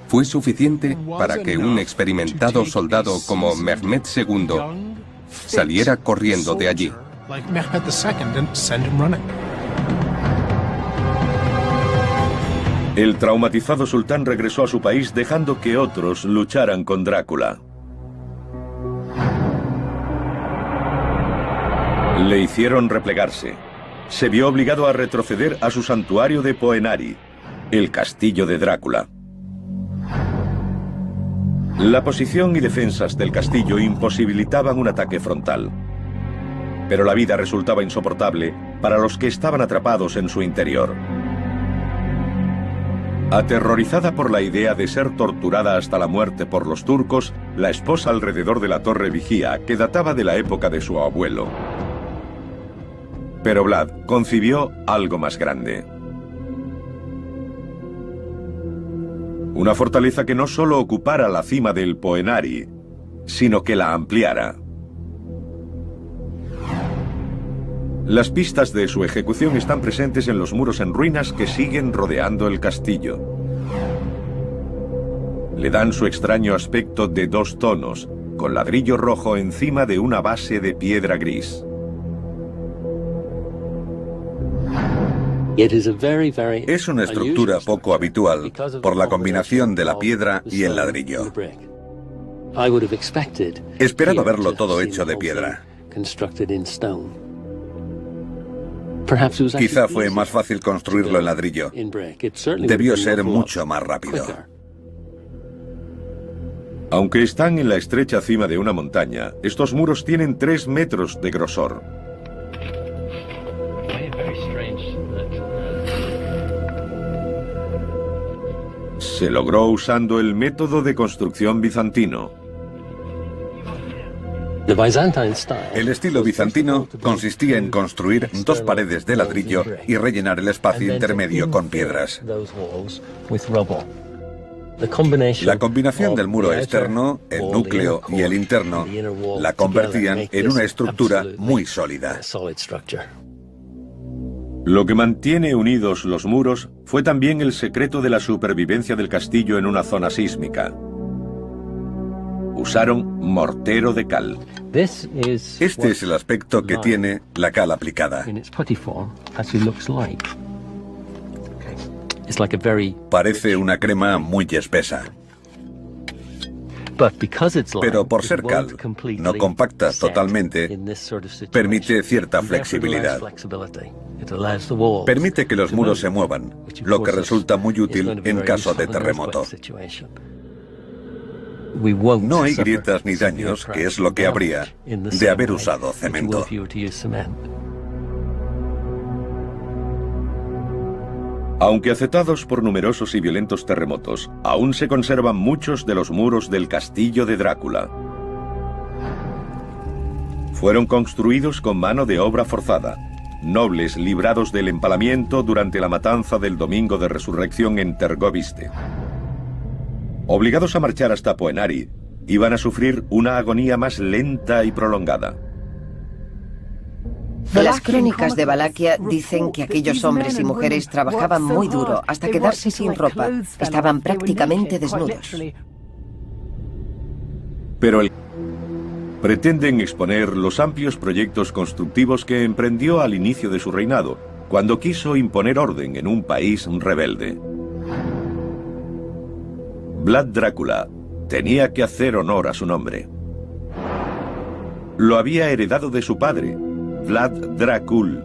fue suficiente para que un experimentado soldado como Mehmed II saliera corriendo de allí. El traumatizado sultán regresó a su país dejando que otros lucharan con Drácula. Le hicieron replegarse. Se vio obligado a retroceder a su santuario de Poenari, el castillo de Drácula. La posición y defensas del castillo imposibilitaban un ataque frontal. Pero la vida resultaba insoportable para los que estaban atrapados en su interior. Aterrorizada por la idea de ser torturada hasta la muerte por los turcos, la esposa alrededor de la torre vigía, que databa de la época de su abuelo. Pero Vlad concibió algo más grande. Una fortaleza que no solo ocupara la cima del Poenari, sino que la ampliara. Las pistas de su ejecución están presentes en los muros en ruinas que siguen rodeando el castillo. Le dan su extraño aspecto de 2 tonos, con ladrillo rojo encima de una base de piedra gris. Es una estructura poco habitual por la combinación de la piedra y el ladrillo. Esperaba verlo todo hecho de piedra. Quizá fue más fácil construirlo en ladrillo. Debió ser mucho más rápido. Aunque están en la estrecha cima de una montaña, estos muros tienen 3 metros de grosor. Se logró usando el método de construcción bizantino. El estilo bizantino consistía en construir 2 paredes de ladrillo y rellenar el espacio intermedio con piedras. La combinación del muro externo, el núcleo y el interno la convertían en una estructura muy sólida. Lo que mantiene unidos los muros fue también el secreto de la supervivencia del castillo en una zona sísmica. Usaron mortero de cal. Este es el aspecto que tiene la cal aplicada. Parece una crema muy espesa. Pero por ser cal, no compacta totalmente, permite cierta flexibilidad. Permite que los muros se muevan, lo que resulta muy útil en caso de terremoto. No hay grietas ni daños, que es lo que habría de haber usado cemento. Aunque afectados por numerosos y violentos terremotos, aún se conservan muchos de los muros del castillo de Drácula. Fueron construidos con mano de obra forzada, nobles librados del empalamiento durante la matanza del Domingo de Resurrección en Tergoviste. Obligados a marchar hasta Poenari, iban a sufrir una agonía más lenta y prolongada. Las crónicas de Valaquia dicen que aquellos hombres y mujeres trabajaban muy duro hasta quedarse sin ropa. Estaban prácticamente desnudos. Pero pretenden exponer los amplios proyectos constructivos que emprendió al inicio de su reinado, cuando quiso imponer orden en un país rebelde. Vlad Drácula tenía que hacer honor a su nombre. Lo había heredado de su padre, Vlad Dracul,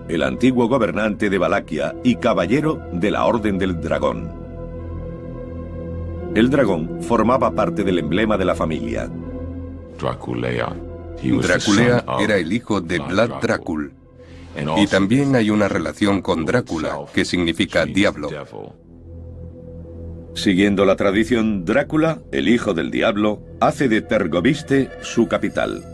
el antiguo gobernante de Valaquia y caballero de la Orden del Dragón. El dragón formaba parte del emblema de la familia. Draculea era el hijo de Vlad Dracul. Y también hay una relación con Drácula, que significa diablo. Siguiendo la tradición, Drácula, el hijo del diablo, hace de Tergoviste su capital.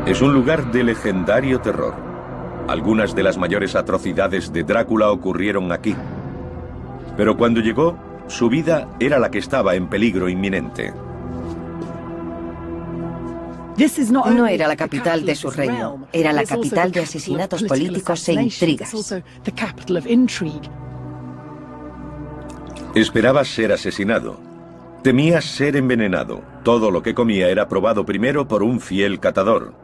Es un lugar de legendario terror. Algunas de las mayores atrocidades de Drácula ocurrieron aquí. Pero cuando llegó, su vida era la que estaba en peligro inminente. No era la capital de su reino, era la capital de asesinatos políticos e intrigas. Esperaba ser asesinado. Temía ser envenenado. Todo lo que comía era probado primero por un fiel catador.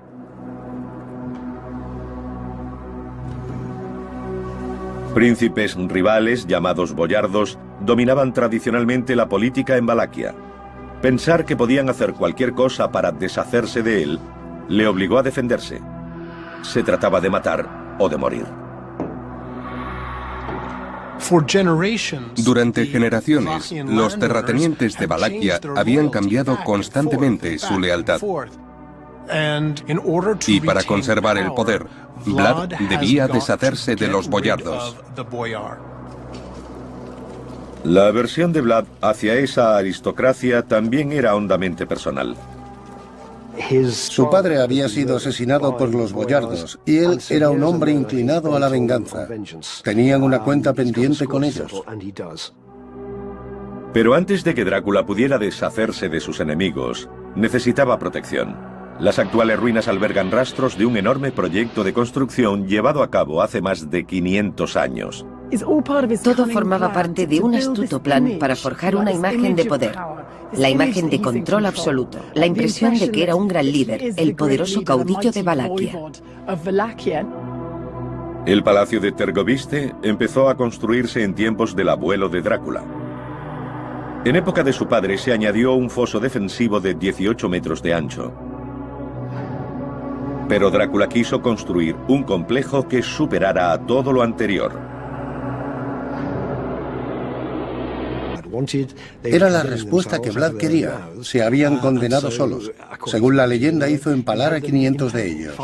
Príncipes rivales, llamados boyardos, dominaban tradicionalmente la política en Valaquia. Pensar que podían hacer cualquier cosa para deshacerse de él le obligó a defenderse. Se trataba de matar o de morir. Durante generaciones, los terratenientes de Valaquia habían cambiado constantemente su lealtad. Y para conservar el poder, Vlad debía deshacerse de los boyardos. La aversión de Vlad hacia esa aristocracia también era hondamente personal. Su padre había sido asesinado por los boyardos y él era un hombre inclinado a la venganza. Tenían una cuenta pendiente con ellos. Pero antes de que Drácula pudiera deshacerse de sus enemigos, necesitaba protección. Las actuales ruinas albergan rastros de un enorme proyecto de construcción llevado a cabo hace más de 500 años. Todo formaba parte de un astuto plan para forjar una imagen de poder, la imagen de control absoluto, la impresión de que era un gran líder, el poderoso caudillo de Valaquia. El palacio de Tergoviste empezó a construirse en tiempos del abuelo de Drácula. En época de su padre se añadió un foso defensivo de 18 metros de ancho. Pero Drácula quiso construir un complejo que superara a todo lo anterior. Era la respuesta que Vlad quería. Se habían condenado solos. Según la leyenda, hizo empalar a 500 de ellos.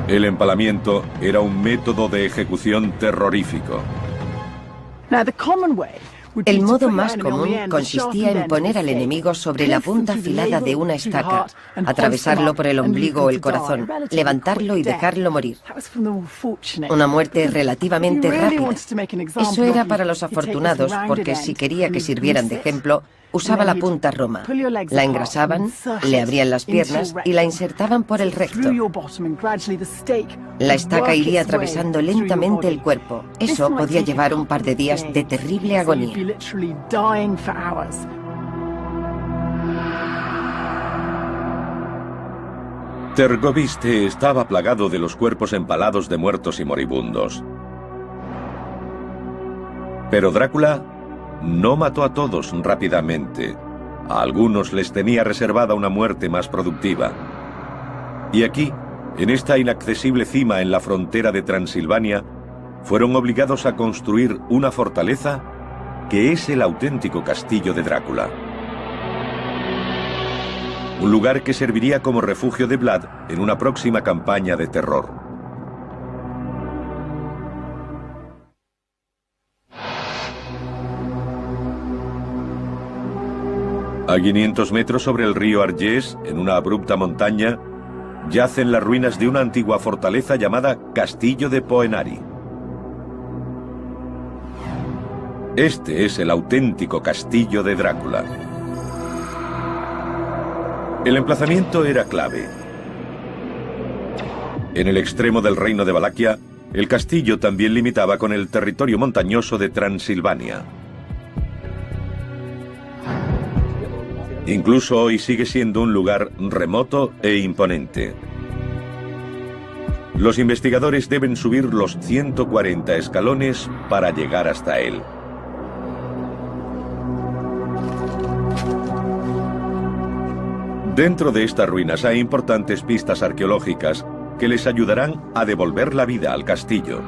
El empalamiento era un método de ejecución terrorífico. El modo más común consistía en poner al enemigo sobre la punta afilada de una estaca, atravesarlo por el ombligo o el corazón, levantarlo y dejarlo morir. Una muerte relativamente rápida. Eso era para los afortunados, porque si quería que sirvieran de ejemplo, usaba la punta roma. La engrasaban, le abrían las piernas y la insertaban por el recto. La estaca iría atravesando lentamente el cuerpo. Eso podía llevar un par de días de terrible agonía. Tergoviste estaba plagado de los cuerpos empalados de muertos y moribundos. Pero Drácula no mató a todos rápidamente. A algunos les tenía reservada una muerte más productiva. Y aquí, en esta inaccesible cima en la frontera de Transilvania, fueron obligados a construir una fortaleza que es el auténtico castillo de Drácula. Un lugar que serviría como refugio de Vlad en una próxima campaña de terror. A 500 metros sobre el río Argés, en una abrupta montaña, yacen las ruinas de una antigua fortaleza llamada Castillo de Poenari. Este es el auténtico castillo de Drácula. El emplazamiento era clave. En el extremo del reino de Valaquia, el castillo también limitaba con el territorio montañoso de Transilvania. Incluso hoy sigue siendo un lugar remoto e imponente. Los investigadores deben subir los 140 escalones para llegar hasta él. Dentro de estas ruinas hay importantes pistas arqueológicas que les ayudarán a devolver la vida al castillo.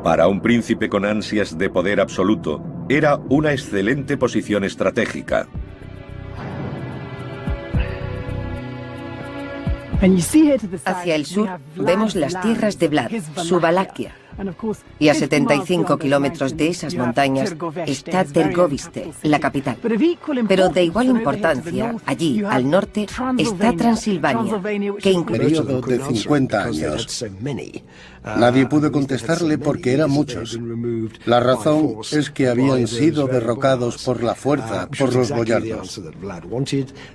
Para un príncipe con ansias de poder absoluto, era una excelente posición estratégica. Hacia el sur vemos las tierras de Vlad, su Valaquia. Y a 75 kilómetros de esas montañas está Tergoviste, la capital. Pero de igual importancia, allí, al norte, está Transilvania, que incluye... Periodo de 50 años. Nadie pudo contestarle porque eran muchos. La razón es que habían sido derrocados por la fuerza, por los boyardos.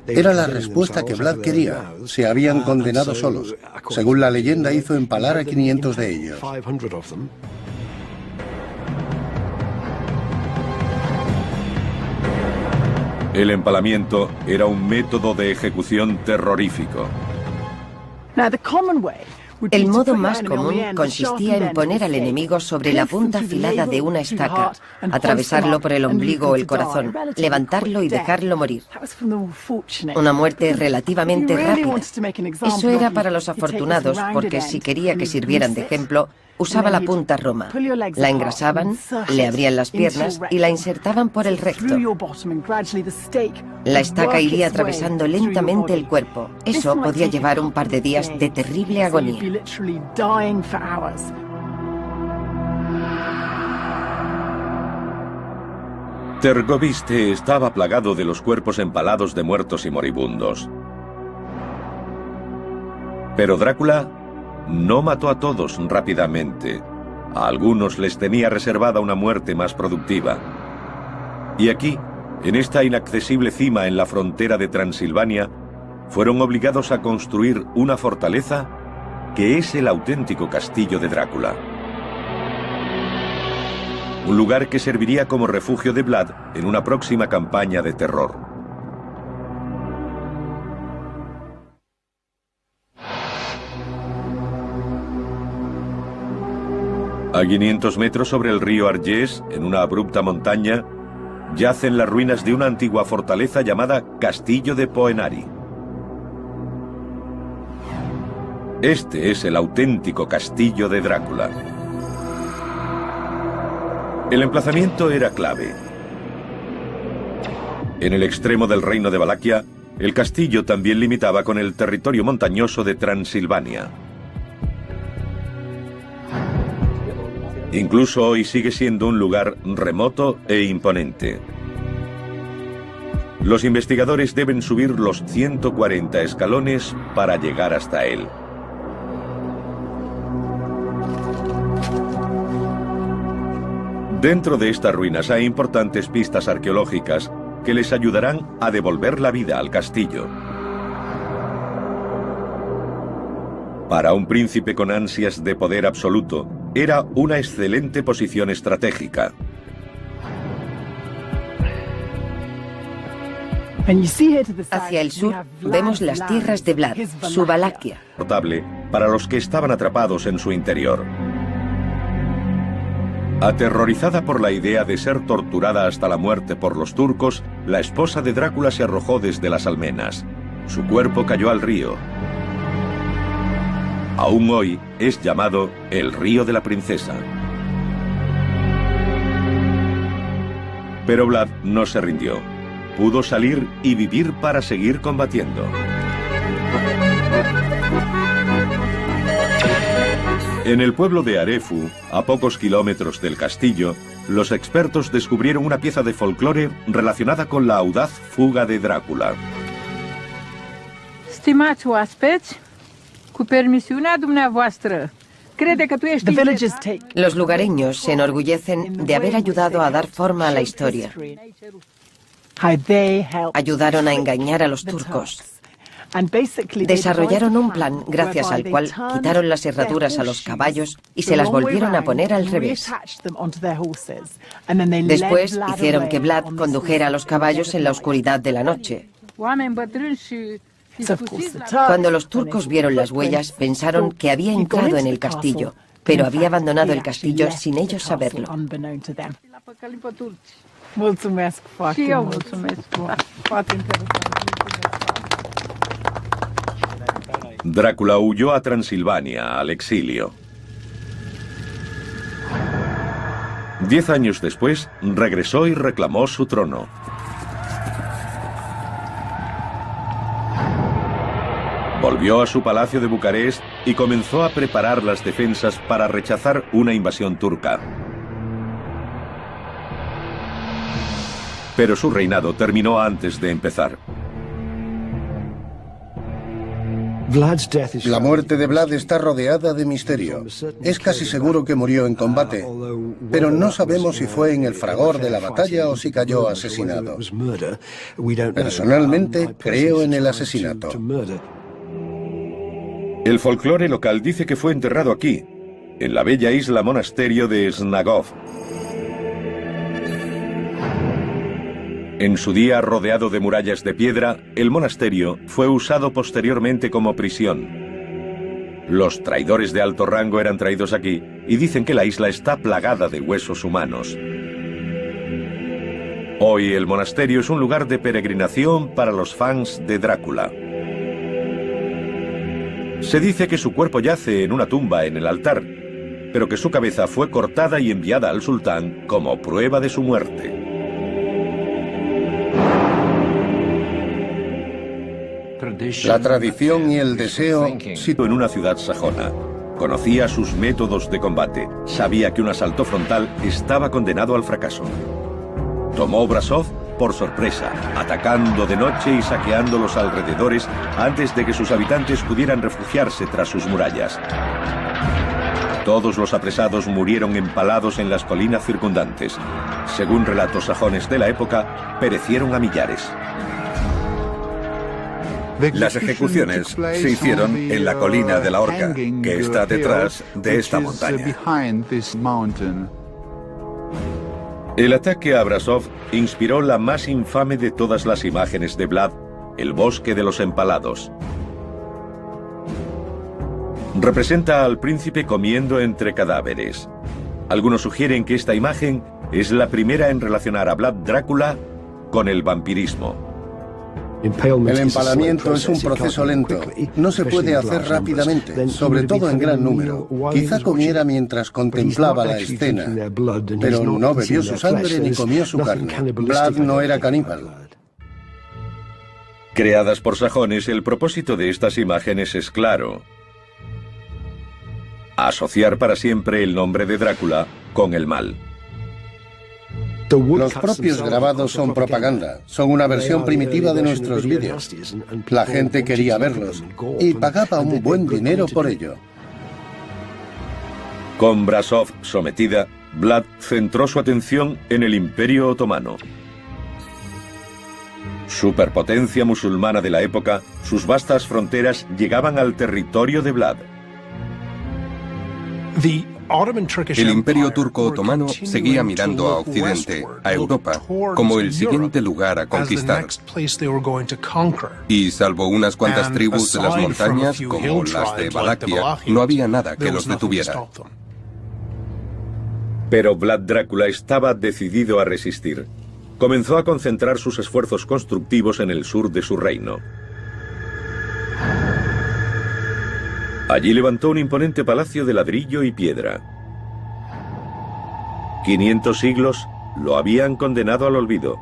Era la respuesta que Vlad quería. Se habían condenado solos. Según la leyenda, hizo empalar a 500 de ellos. El empalamiento era un método de ejecución terrorífico. El modo más común consistía en poner al enemigo sobre la punta afilada de una estaca, atravesarlo por el ombligo o el corazón, levantarlo y dejarlo morir. Una muerte relativamente rápida. Eso era para los afortunados, porque si quería que sirvieran de ejemplo, usaba la punta roma. La engrasaban, le abrían las piernas y la insertaban por el recto. La estaca iría atravesando lentamente el cuerpo. Eso podía llevar un par de días de terrible agonía. Tergoviste estaba plagado de los cuerpos empalados de muertos y moribundos. Pero Drácula no mató a todos rápidamente. A algunos les tenía reservada una muerte más productiva. Y aquí, en esta inaccesible cima en la frontera de Transilvania, fueron obligados a construir una fortaleza que es el auténtico castillo de Drácula. Un lugar que serviría como refugio de Vlad en una próxima campaña de terror. A 500 metros sobre el río Argés, en una abrupta montaña, yacen las ruinas de una antigua fortaleza llamada Castillo de Poenari. Este es el auténtico castillo de Drácula. El emplazamiento era clave. En el extremo del reino de Valaquia, el castillo también limitaba con el territorio montañoso de Transilvania. Incluso hoy sigue siendo un lugar remoto e imponente. Los investigadores deben subir los 140 escalones para llegar hasta él. Dentro de estas ruinas hay importantes pistas arqueológicas que les ayudarán a devolver la vida al castillo. Para un príncipe con ansias de poder absoluto, era una excelente posición estratégica. Hacia el sur vemos las tierras de Vlad, su Valaquia. Para los que estaban atrapados en su interior. Aterrorizada por la idea de ser torturada hasta la muerte por los turcos, la esposa de Drácula se arrojó desde las almenas. Su cuerpo cayó al río. Aún hoy es llamado el Río de la Princesa. Pero Vlad no se rindió. Pudo salir y vivir para seguir combatiendo. En el pueblo de Arefu, a pocos kilómetros del castillo, los expertos descubrieron una pieza de folclore relacionada con la audaz fuga de Drácula. Stimați oaspeți, cu permisiunea dumneavoastră, crede că tu ești... Los lugareños se enorgullecen de haber ayudado a dar forma a la historia. Ayudaron a engañar a los turcos. Desarrollaron un plan gracias al cual quitaron las herraduras a los caballos y se las volvieron a poner al revés. Después hicieron que Vlad condujera a los caballos en la oscuridad de la noche. Cuando los turcos vieron las huellas, pensaron que había entrado en el castillo, pero había abandonado el castillo sin ellos saberlo. Drácula huyó a Transilvania, al exilio. 10 años después, regresó y reclamó su trono. Volvió a su palacio de Bucarest y comenzó a preparar las defensas para rechazar una invasión turca. Pero su reinado terminó antes de empezar. La muerte de Vlad está rodeada de misterio. Es casi seguro que murió en combate, pero no sabemos si fue en el fragor de la batalla o si cayó asesinado. Personalmente, creo en el asesinato. El folclore local dice que fue enterrado aquí, en la bella isla monasterio de Snagov. En su día rodeado de murallas de piedra, el monasterio fue usado posteriormente como prisión. Los traidores de alto rango eran traídos aquí y dicen que la isla está plagada de huesos humanos. Hoy el monasterio es un lugar de peregrinación para los fans de Drácula. Se dice que su cuerpo yace en una tumba en el altar, pero que su cabeza fue cortada y enviada al sultán como prueba de su muerte. La tradición y el deseo... Situado en una ciudad sajona. Conocía sus métodos de combate. Sabía que un asalto frontal estaba condenado al fracaso. Tomó Brasov por sorpresa, atacando de noche y saqueando los alrededores antes de que sus habitantes pudieran refugiarse tras sus murallas. Todos los apresados murieron empalados en las colinas circundantes. Según relatos sajones de la época, perecieron a millares. Las ejecuciones se hicieron en la colina de la Horca, que está detrás de esta montaña. El ataque a Brasov inspiró la más infame de todas las imágenes de Vlad, el bosque de los empalados. Representa al príncipe comiendo entre cadáveres. Algunos sugieren que esta imagen es la primera en relacionar a Vlad Drácula con el vampirismo. El empalamiento es un proceso lento. No se puede hacer rápidamente, sobre todo en gran número. Quizá comiera mientras contemplaba la escena, pero no bebió su sangre ni comió su carne. Vlad no era caníbal. Creadas por sajones, el propósito de estas imágenes es claro: asociar para siempre el nombre de Drácula con el mal. Los propios grabados son propaganda, son una versión primitiva de nuestros vídeos. La gente quería verlos y pagaba un buen dinero por ello. Con Brasov sometida, Vlad centró su atención en el Imperio Otomano. Superpotencia musulmana de la época, sus vastas fronteras llegaban al territorio de Vlad. El Imperio Turco Otomano seguía mirando a Occidente, a Europa, como el siguiente lugar a conquistar. Y salvo unas cuantas tribus de las montañas, como las de Valaquia, no había nada que los detuviera. Pero Vlad Drácula estaba decidido a resistir. Comenzó a concentrar sus esfuerzos constructivos en el sur de su reino. Allí levantó un imponente palacio de ladrillo y piedra. 500 siglos lo habían condenado al olvido,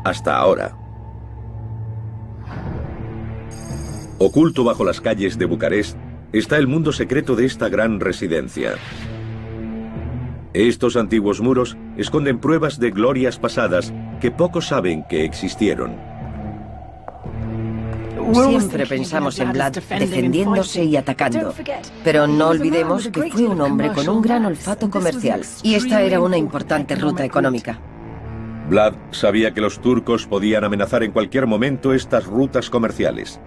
hasta ahora. Oculto bajo las calles de Bucarest está el mundo secreto de esta gran residencia. Estos antiguos muros esconden pruebas de glorias pasadas que pocos saben que existieron. Siempre pensamos en Vlad defendiéndose y atacando, pero no olvidemos que fue un hombre con un gran olfato comercial, y esta era una importante ruta económica. Vlad sabía que los turcos podían amenazar en cualquier momento estas rutas comerciales.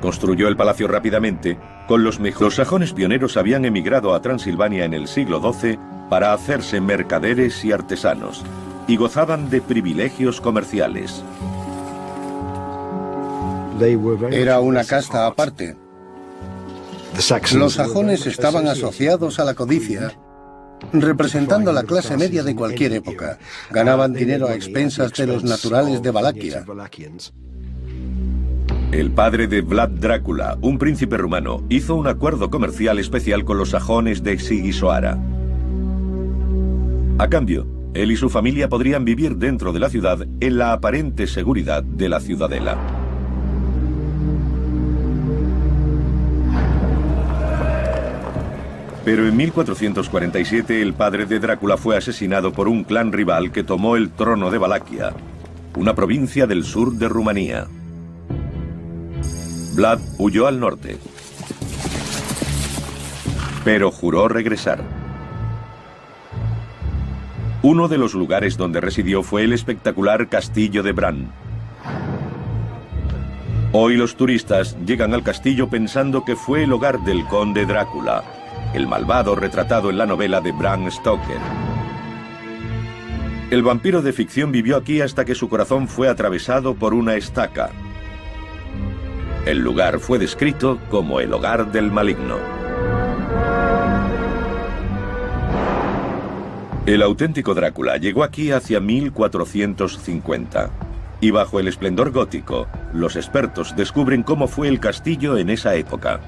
Construyó el palacio rápidamente, con los mejores. Los sajones pioneros habían emigrado a Transilvania en el siglo XII para hacerse mercaderes y artesanos, y gozaban de privilegios comerciales. Era una casta aparte. Los sajones estaban asociados a la codicia, representando la clase media de cualquier época. Ganaban dinero a expensas de los naturales de Valaquia. El padre de Vlad Drácula, un príncipe rumano, hizo un acuerdo comercial especial con los sajones de Sigisoara. A cambio, él y su familia podrían vivir dentro de la ciudad en la aparente seguridad de la ciudadela. Pero en 1447 el padre de Drácula fue asesinado por un clan rival que tomó el trono de Valaquia, una provincia del sur de Rumanía. Vlad huyó al norte, pero juró regresar. Uno de los lugares donde residió fue el espectacular castillo de Bran. Hoy los turistas llegan al castillo pensando que fue el hogar del conde Drácula, el malvado retratado en la novela de Bram Stoker. El vampiro de ficción vivió aquí hasta que su corazón fue atravesado por una estaca. El lugar fue descrito como el hogar del maligno. El auténtico Drácula llegó aquí hacia 1450, y bajo el esplendor gótico, los expertos descubren cómo fue el castillo en esa época.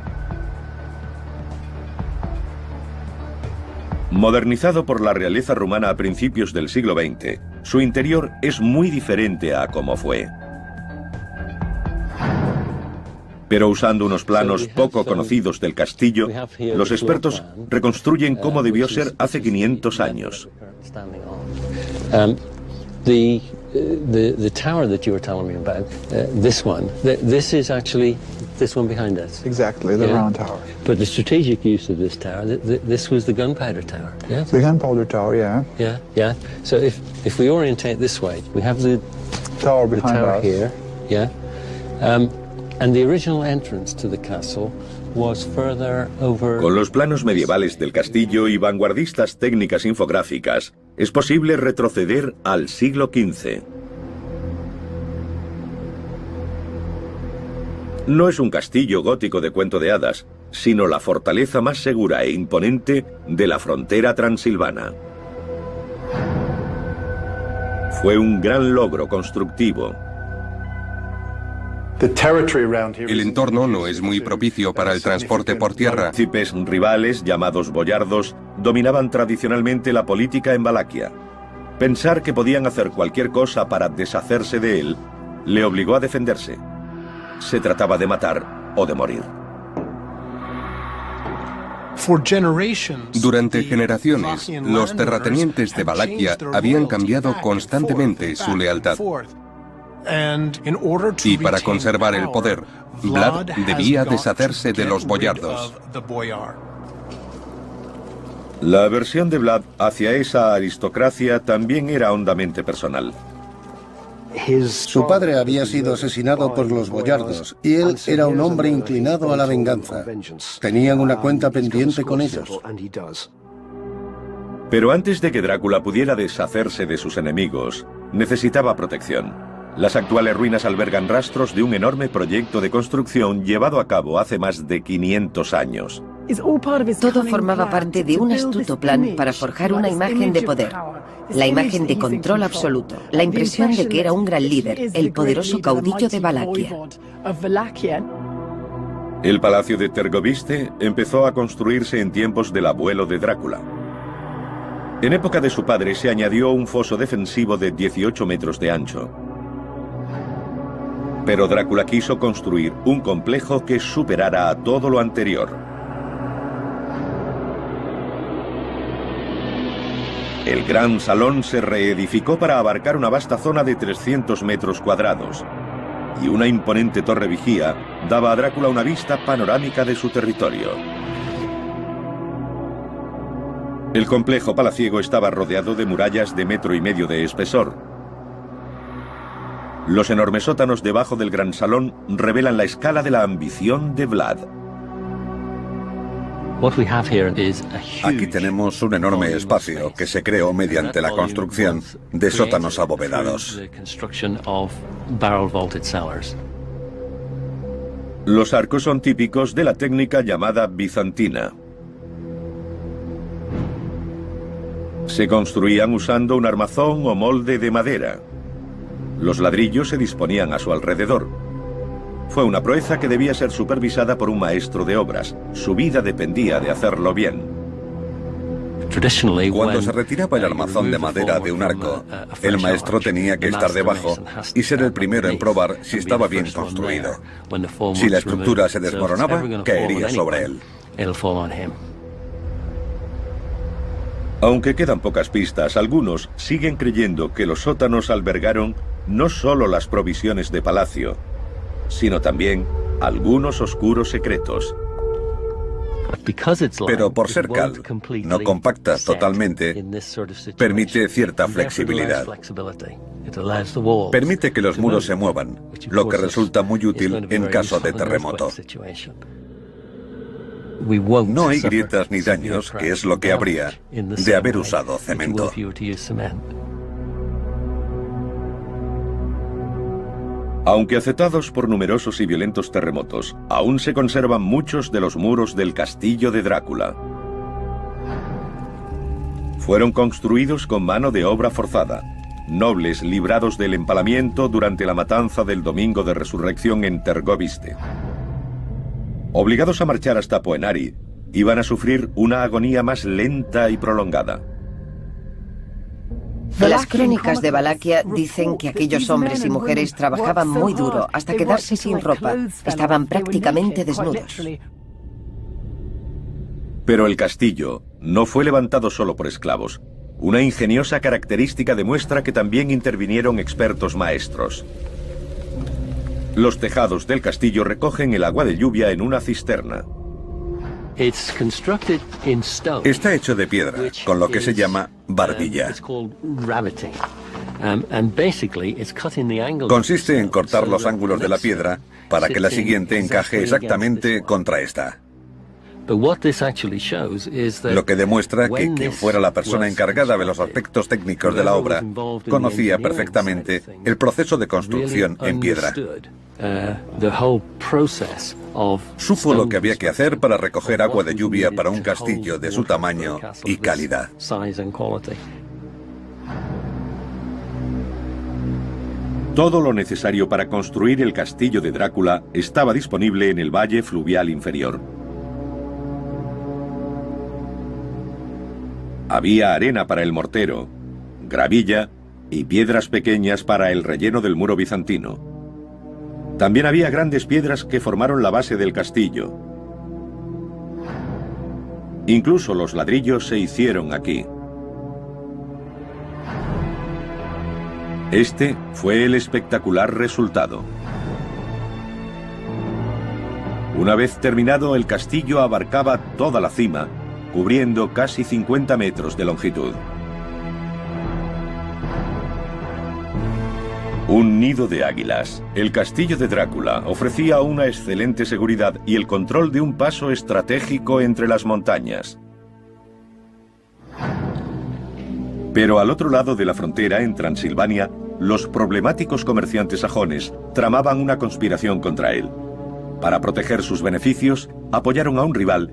Modernizado por la realeza rumana a principios del siglo XX, su interior es muy diferente a como fue. Pero usando unos planos poco conocidos del castillo, los expertos reconstruyen cómo debió ser hace 500 años. The tower that you were telling me about, this one, this is actually this one behind us. Exactly, the round tower. But the strategic use of this tower, this was the gunpowder tower. Yeah. The gunpowder tower, yeah. Yeah. So if we orientate this way, we have the tower behind us here. Yeah. And the original entrance to the castle was further over. Con los planos medievales del castillo y vanguardistas técnicas infográficas, es posible retroceder al siglo XV. No es un castillo gótico de cuento de hadas, sino la fortaleza más segura e imponente de la frontera transilvana. Fue un gran logro constructivo. El entorno no es muy propicio para el transporte por tierra. Príncipes rivales, llamados boyardos, dominaban tradicionalmente la política en Valaquia. Pensar que podían hacer cualquier cosa para deshacerse de él le obligó a defenderse. Se trataba de matar o de morir. Durante generaciones, los terratenientes de Valaquia habían cambiado constantemente su lealtad. Y para conservar el poder, Vlad debía deshacerse de los boyardos. La aversión de Vlad hacia esa aristocracia también era hondamente personal. Su padre había sido asesinado por los boyardos y él era un hombre inclinado a la venganza. Tenían una cuenta pendiente con ellos. Pero antes de que Drácula pudiera deshacerse de sus enemigos, necesitaba protección. Las actuales ruinas albergan rastros de un enorme proyecto de construcción llevado a cabo hace más de 500 años. Todo formaba parte de un astuto plan para forjar una imagen de poder, la imagen de control absoluto, la impresión de que era un gran líder, el poderoso caudillo de Valaquia. El palacio de Tergoviste empezó a construirse en tiempos del abuelo de Drácula. En época de su padre se añadió un foso defensivo de 18 metros de ancho. Pero Drácula quiso construir un complejo que superara a todo lo anterior. El gran salón se reedificó para abarcar una vasta zona de 300 metros cuadrados, y una imponente torre vigía daba a Drácula una vista panorámica de su territorio. El complejo palaciego estaba rodeado de murallas de 1,5 metros de espesor. Los enormes sótanos debajo del gran salón revelan la escala de la ambición de Vlad. Aquí tenemos un enorme espacio que se creó mediante la construcción de sótanos abovedados. Los arcos son típicos de la técnica llamada bizantina. Se construían usando un armazón o molde de madera. Los ladrillos se disponían a su alrededor. Fue una proeza que debía ser supervisada por un maestro de obras. Su vida dependía de hacerlo bien. Cuando se retiraba el armazón de madera de un arco, el maestro tenía que estar debajo y ser el primero en probar si estaba bien construido. Si la estructura se desmoronaba, caería sobre él. Aunque quedan pocas pistas, algunos siguen creyendo que los sótanos albergaron no solo las provisiones de palacio, sino también algunos oscuros secretos. Pero por ser cal, no compacta totalmente, permite cierta flexibilidad. Permite que los muros se muevan, lo que resulta muy útil en caso de terremoto. No hay grietas ni daños, que es lo que habría de haber usado cemento. Aunque afectados por numerosos y violentos terremotos, aún se conservan muchos de los muros del castillo de Drácula. Fueron construidos con mano de obra forzada, nobles librados del empalamiento durante la matanza del Domingo de Resurrección en Tergoviste. Obligados a marchar hasta Poenari, iban a sufrir una agonía más lenta y prolongada. Las crónicas de Valaquia dicen que aquellos hombres y mujeres trabajaban muy duro hasta quedarse sin ropa. Estaban prácticamente desnudos. Pero el castillo no fue levantado solo por esclavos. Una ingeniosa característica demuestra que también intervinieron expertos maestros. Los tejados del castillo recogen el agua de lluvia en una cisterna. Está hecho de piedra, con lo que se llama barbilla. Consiste en cortar los ángulos de la piedra para que la siguiente encaje exactamente contra esta. Lo que demuestra que quien fuera la persona encargada de los aspectos técnicos de la obra conocía perfectamente el proceso de construcción en piedra. Supo lo que había que hacer para recoger agua de lluvia para un castillo de su tamaño y calidad. Todo lo necesario para construir el castillo de Drácula estaba disponible en el valle fluvial inferior. Había arena para el mortero, gravilla y piedras pequeñas para el relleno del muro bizantino. También había grandes piedras que formaron la base del castillo. Incluso los ladrillos se hicieron aquí. Este fue el espectacular resultado. Una vez terminado, el castillo abarcaba toda la cima, cubriendo casi 50 metros de longitud. Un nido de águilas. El castillo de Drácula ofrecía una excelente seguridad y el control de un paso estratégico entre las montañas. Pero al otro lado de la frontera, en Transilvania, los problemáticos comerciantes sajones tramaban una conspiración contra él. Para proteger sus beneficios, apoyaron a un rival